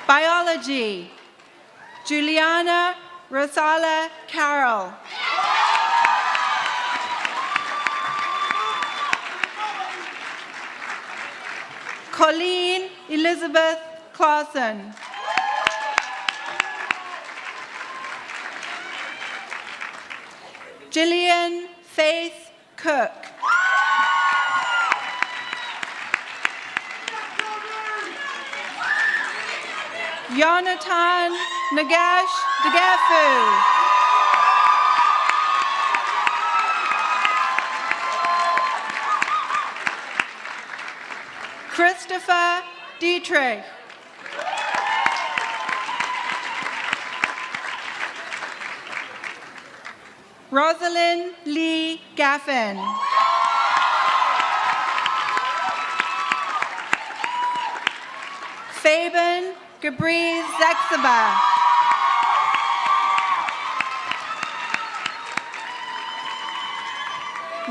Biology, Juliana Rosala Carroll. Colleen Elizabeth Clausen. Jillian Faith Cook. Jonathan Nagash Degafu. Christopher Dietrich. Rosalind Lee Gaffin. Fabian Gabriel Zexaba.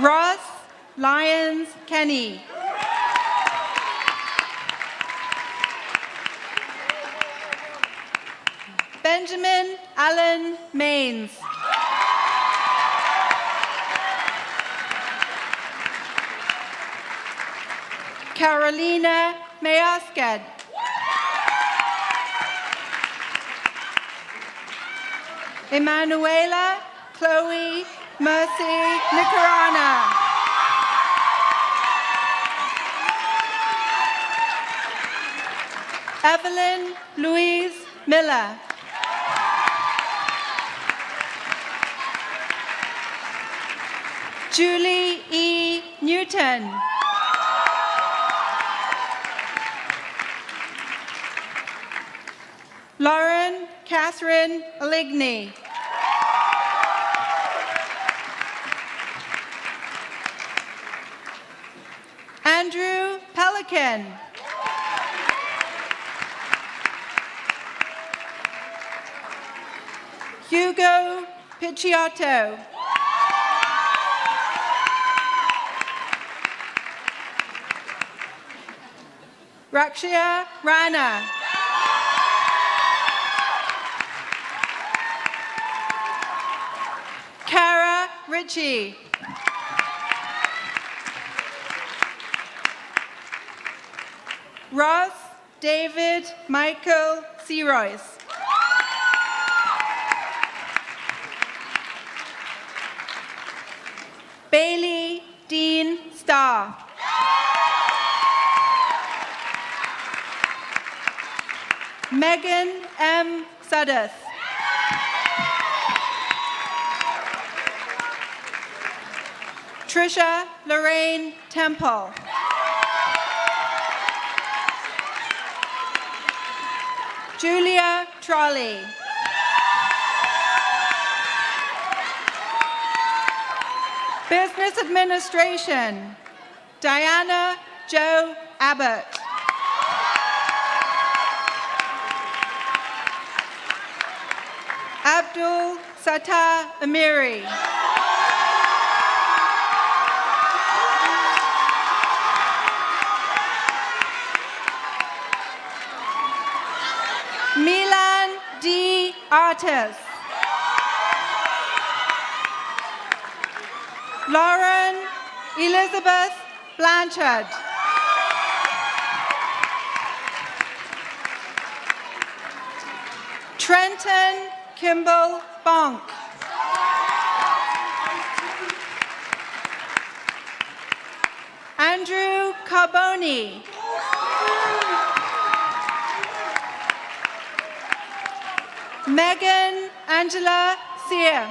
Ross Lyons Kenny. Benjamin Allen Maines. Carolina Mayaskad. Emanuela Chloe Mercy Nicarana. Evelyn Louise Miller. Julie E. Newton. Lauren Catherine Aligney. Andrew Pelican. Hugo Picciotto. Rakshia Rana. Kara Ritchie. Ross David Michael Searoyce. Bailey Dean Starr. Megan M. Sudduth. Trisha Lorraine Temple. Julia Trolley. Business Administration, Diana Jo Abbott. Abdul Sattar Amiri. Milan D. Artis. Lauren Elizabeth Blanchard. Trenton Kimball Bonk. Andrew Carboni. Megan Angela Sear.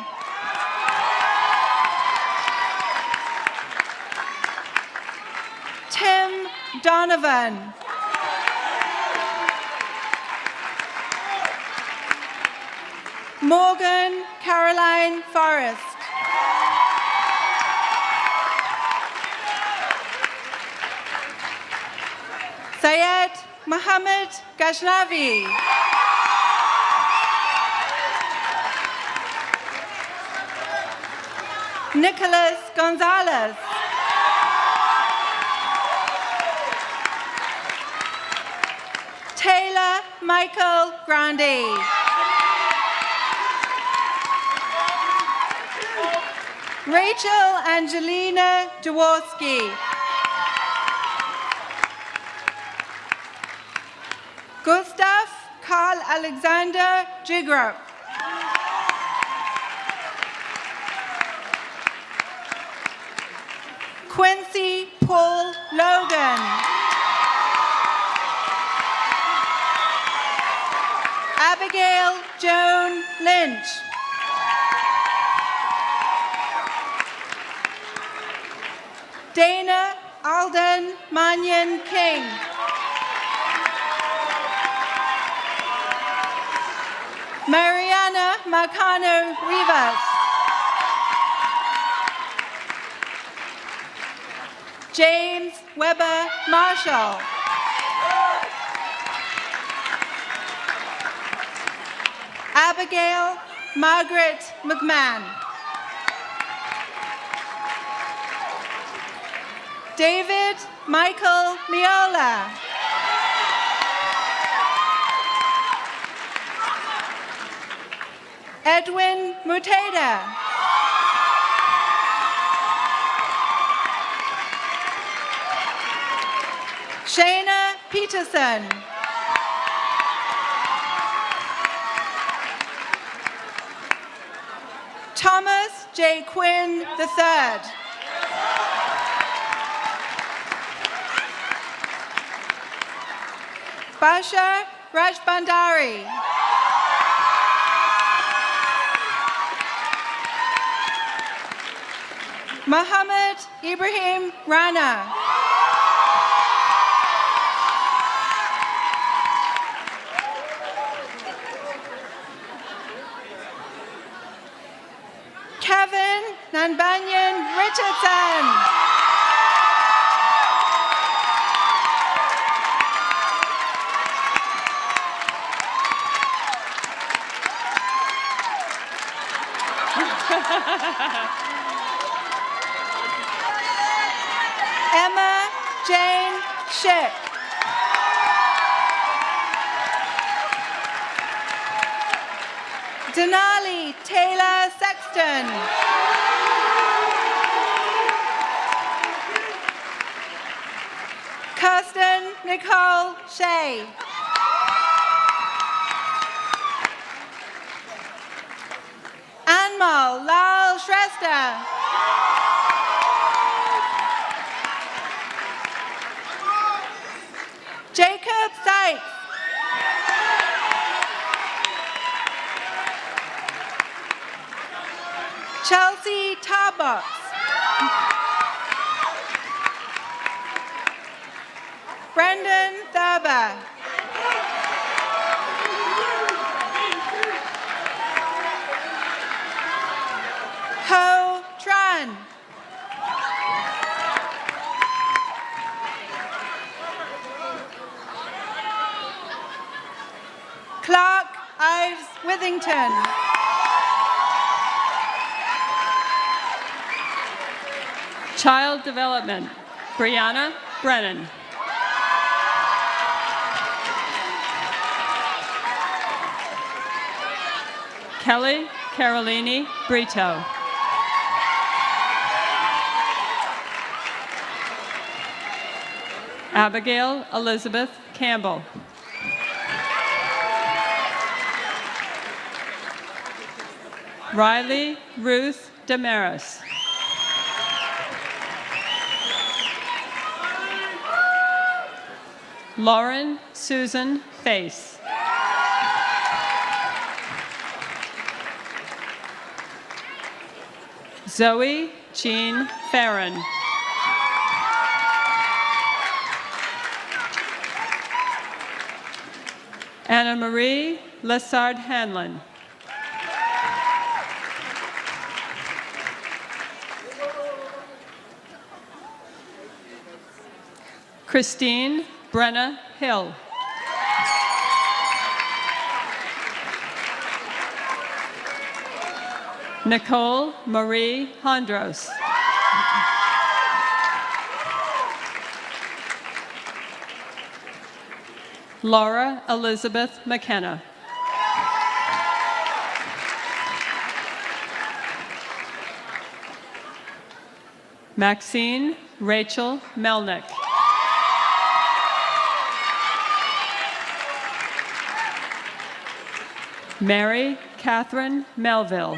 Tim Donovan. Morgan Caroline Forrest. Syed Mohammed Ghaznavi. Nicholas Gonzalez. Taylor Michael Grandi. Rachel Angelina Jaworski. Gustav Carl Alexander Jigrop. Quincy Paul Logan. Abigail Joan Lynch. Dana Alden Mannion King. Mariana Marcano Rivas. James Weber Marshall. Abigail Margaret McMahon. David Michael Miola. Edwin Muteda. Shayna Peterson. Thomas J. Quinn III. Basha Rajbandari. Muhammad Ibrahim Rana. Kevin Nanbanyan Richardson. Emma Jane Schick. Denali Taylor Sexton. Kirsten Nicole Shea. Anmal Lal Shrestha. Jacob Sykes. Chelsea Tarbox. Brendan Thurber. Ho Tran. Clark Ives Withington. Child Development, Brianna Brennan. Kelly Carolini Brito. Abigail Elizabeth Campbell. Riley Ruth Damaris. Lauren Susan Face. Zoe Jean Farron. Anna Marie Lessard Hanlon. Christine Brenna Hill. Nicole Marie Hondros. Laura Elizabeth McKenna. Maxine Rachel Melnick. Mary Catherine Melville.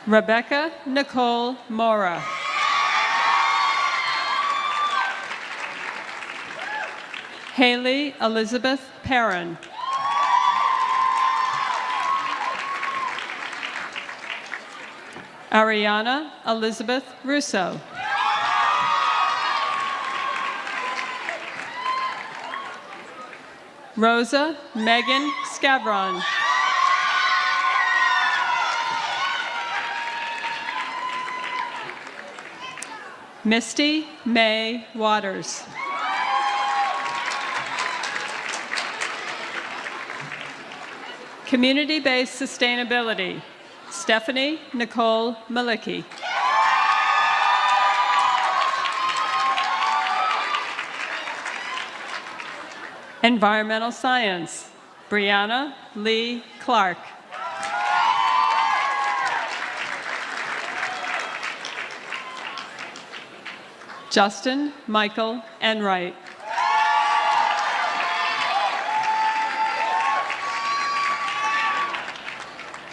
Rebecca Nicole Mora. Haley Elizabeth Perrin. Ariana Elizabeth Russo. Rosa Megan Scavron. Misty May Waters. Community-based sustainability, Stephanie Nicole Malicki. Environmental science, Brianna Lee Clark. Justin Michael Enright.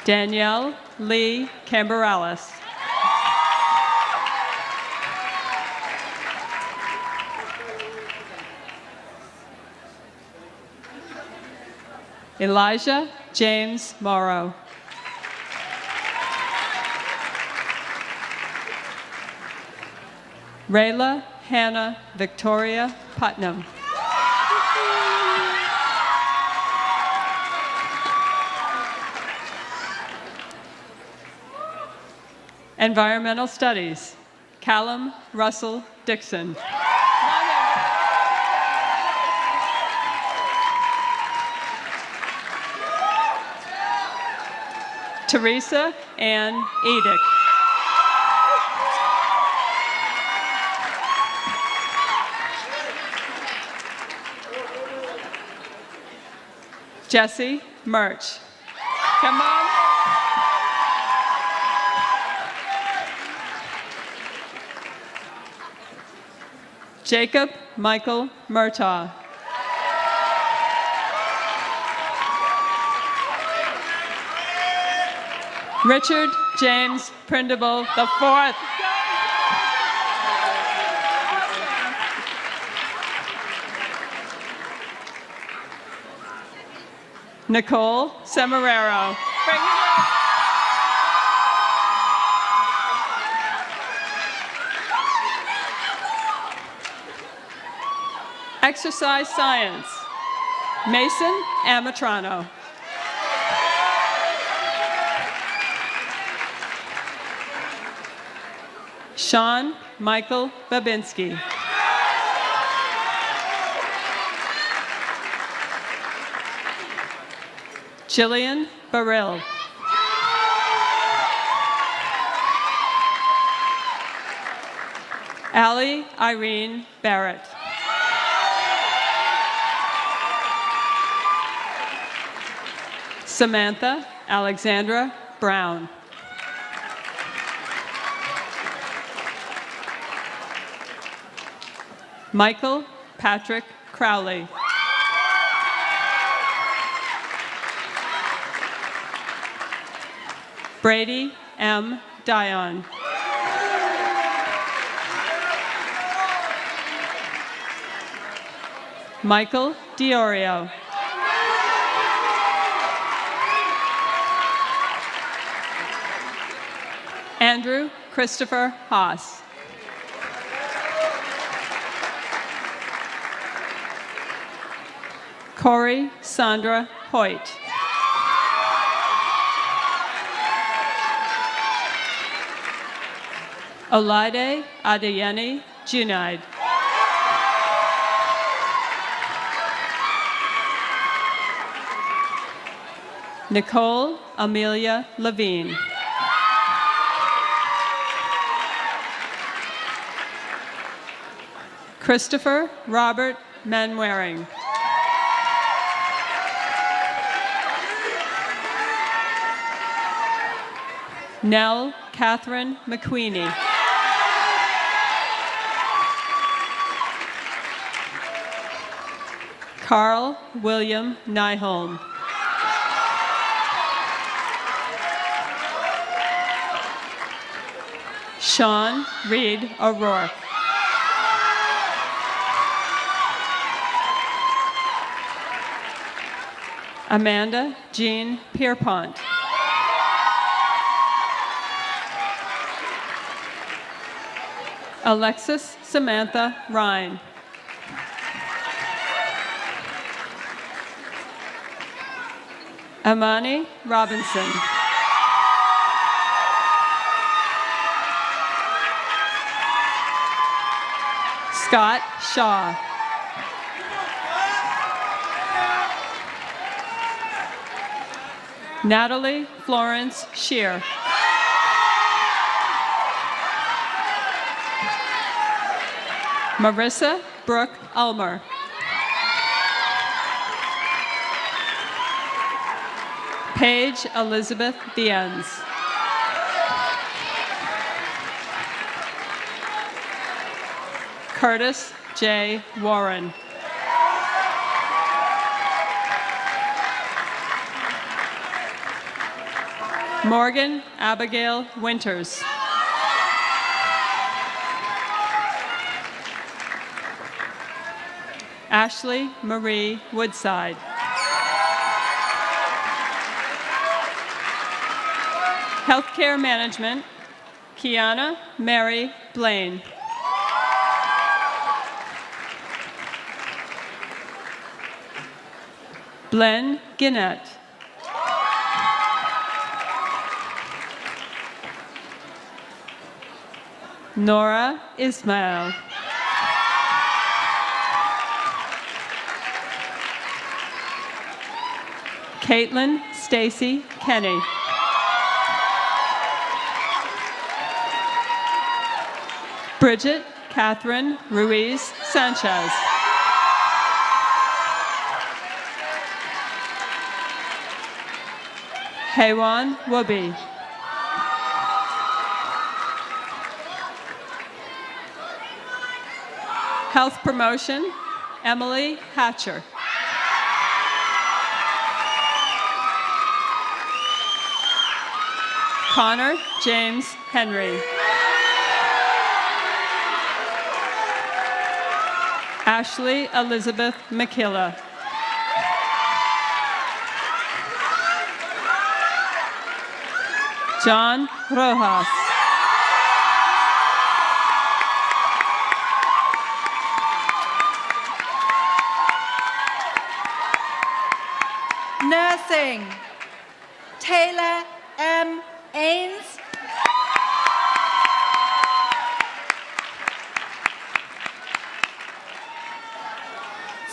Danielle Lee Cambarellis. Elijah James Morrow. Rayla Hannah Victoria Putnam. Environmental Studies, Callum Russell Dixon. Teresa Ann Edick. Jesse Murch. Come on. Jacob Michael Murtaugh. Richard James Prindable IV. Nicole Semerero. Exercise Science, Mason Amatrano. Sean Michael Babinski. Jillian Burrill. Allie Irene Barrett. Samantha Alexandra Brown. Michael Patrick Crowley. Brady M. Dion. Michael Diorio. Andrew Christopher Haas. Corey Sandra Hoyt. Olaide Adeyemi Junaid. Nicole Amelia Levine. Christopher Robert Manwaring. Nell Catherine McQueenie. Carl William Nyholm. Sean Reed O'Rourke. Amanda Jean Pierpont. Alexis Samantha Ryan. Amani Robinson. Scott Shaw. Natalie Florence Shear. Marissa Brooke Ulmer. Paige Elizabeth Viennes. Curtis J. Warren. Morgan Abigail Winters. Ashley Marie Woodside. Healthcare Management, Kiana Mary Blaine. Glenn Ginnett. Nora Ismail. Caitlin Stacy Kenny. Bridget Catherine Ruiz Sanchez. Haywan Wooby. Health Promotion, Emily Hatcher. Connor James Henry. Ashley Elizabeth McKilla. John Rojas. Nursing, Taylor M. Ains.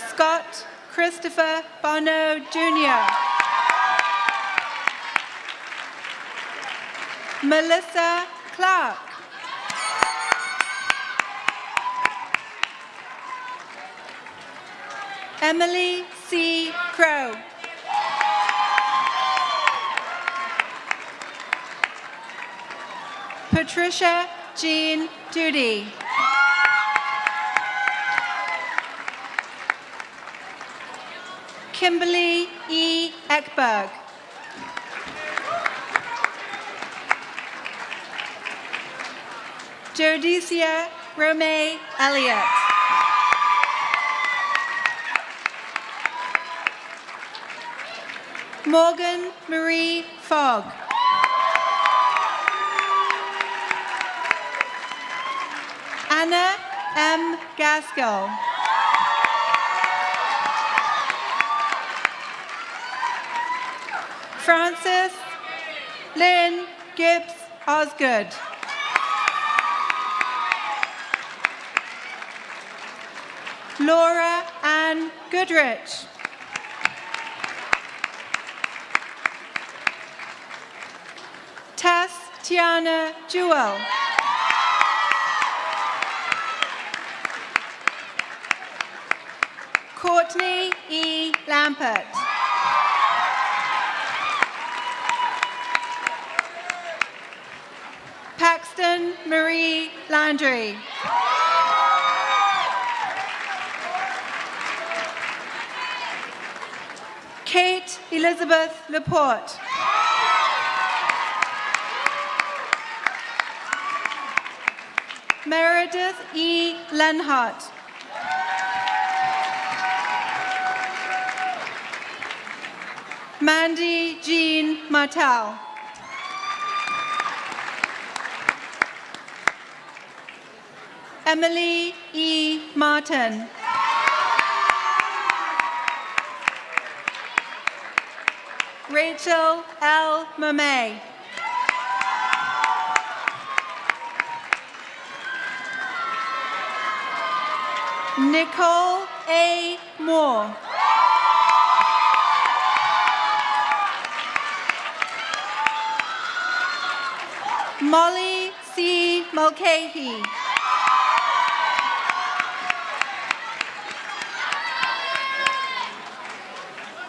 Scott Christopher Bono Jr. Melissa Clark. Emily C. Crow. Patricia Jean Duty. Kimberly E. Ekberg. Jodicia Romay Elliott. Morgan Marie Fogg. Anna M. Gaskell. Frances Lynn Gibbs Osgood. Laura Ann Goodrich. Tess Tiana Jewell. Courtney E. Lampert. Paxton Marie Landry. Kate Elizabeth Laporte. Meredith E. Lenhart. Mandy Jean Martel. Emily E. Martin. Rachel L. Mamey. Nicole A. Moore. Molly C. Mulcahy.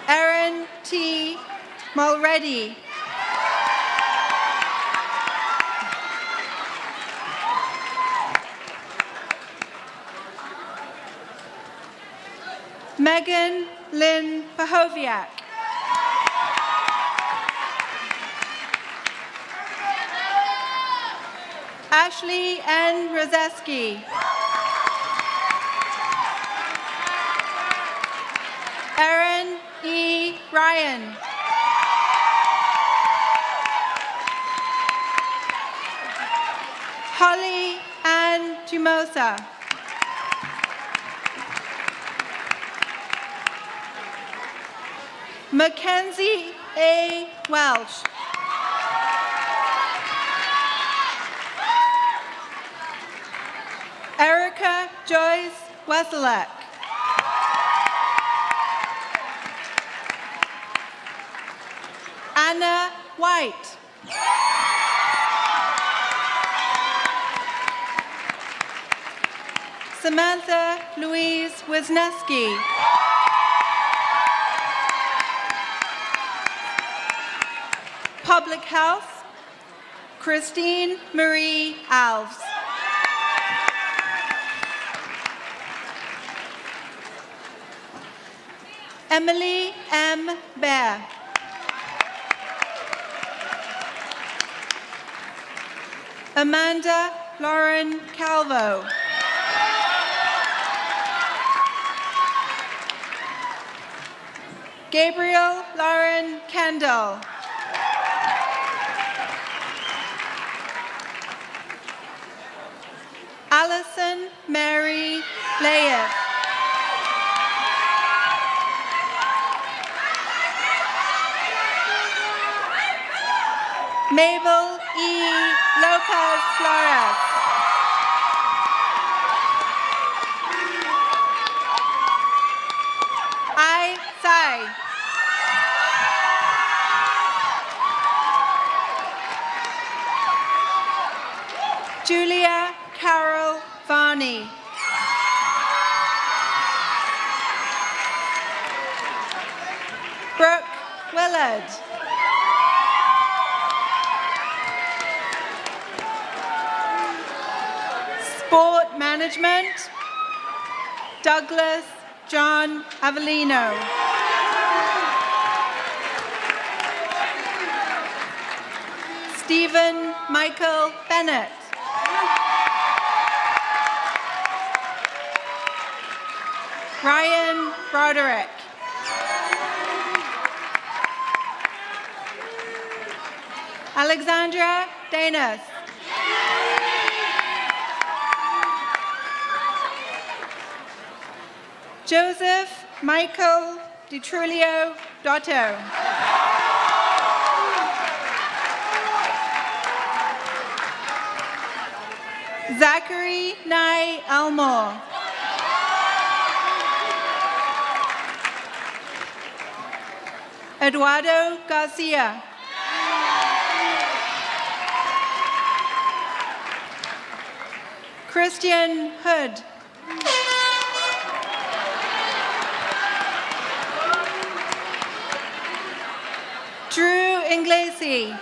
Erin T. Mulready. Megan Lynn Pahoviak. Ashley N. Rozeski. Erin E. Ryan. Holly Ann Jumosa. Mackenzie A. Welsh. Erica Joyce Weselek. Anna White. Samantha Louise Wisniewski. Public Health, Christine Marie Alves. Emily M. Bear. Amanda Lauren Calvo. Gabriel Lauren Kendall. Allison Mary Leyev. Mabel E. Lopez Flores. I Sai. Julia Carol Varney. Brooke Willard. Sport Management, Douglas John Avellino. Stephen Michael Bennett. Ryan Broderick. Alexandra Danis. Joseph Michael DiTrulio Dotto. Zachary Nye Elmore. Eduardo Garcia. Christian Hood. Drew Inglesi.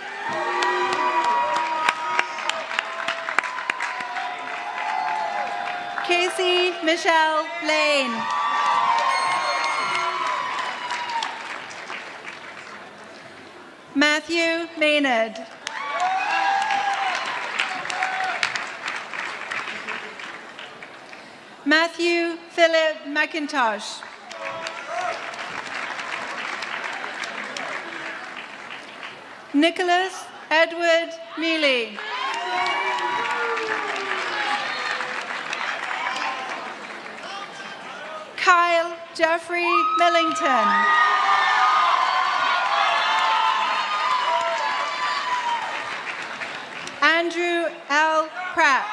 Casey Michelle Lane. Matthew Maynard. Matthew Philip McIntosh. Nicholas Edward Mealy. Kyle Jeffrey Millington. Andrew L. Pratt.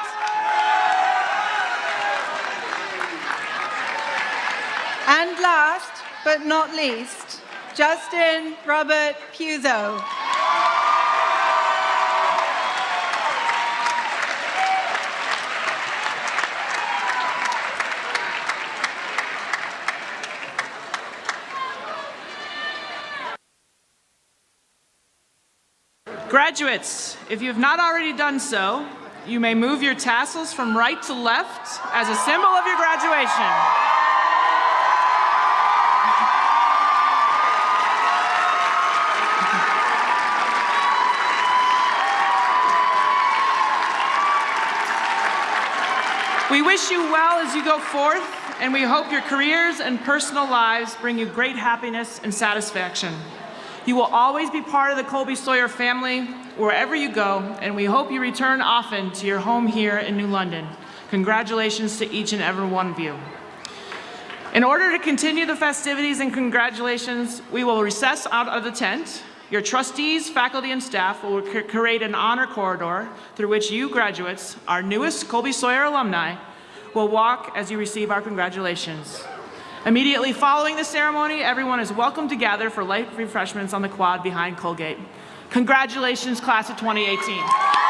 And last but not least, Justin Robert Puzo. Graduates, if you have not already done so, you may move your tassels from right to left as a symbol of your graduation. We wish you well as you go forth, and we hope your careers and personal lives bring you great happiness and satisfaction. You will always be part of the Colby-Sawyer family wherever you go, and we hope you return often to your home here in New London. Congratulations to each and every one of you. In order to continue the festivities and congratulations, we will recess out of the tent. Your trustees, faculty, and staff will create an honor corridor through which you graduates, our newest Colby-Sawyer alumni, will walk as you receive our congratulations. Immediately following the ceremony, everyone is welcome to gather for light refreshments on the quad behind Colgate. Congratulations, class of 2018.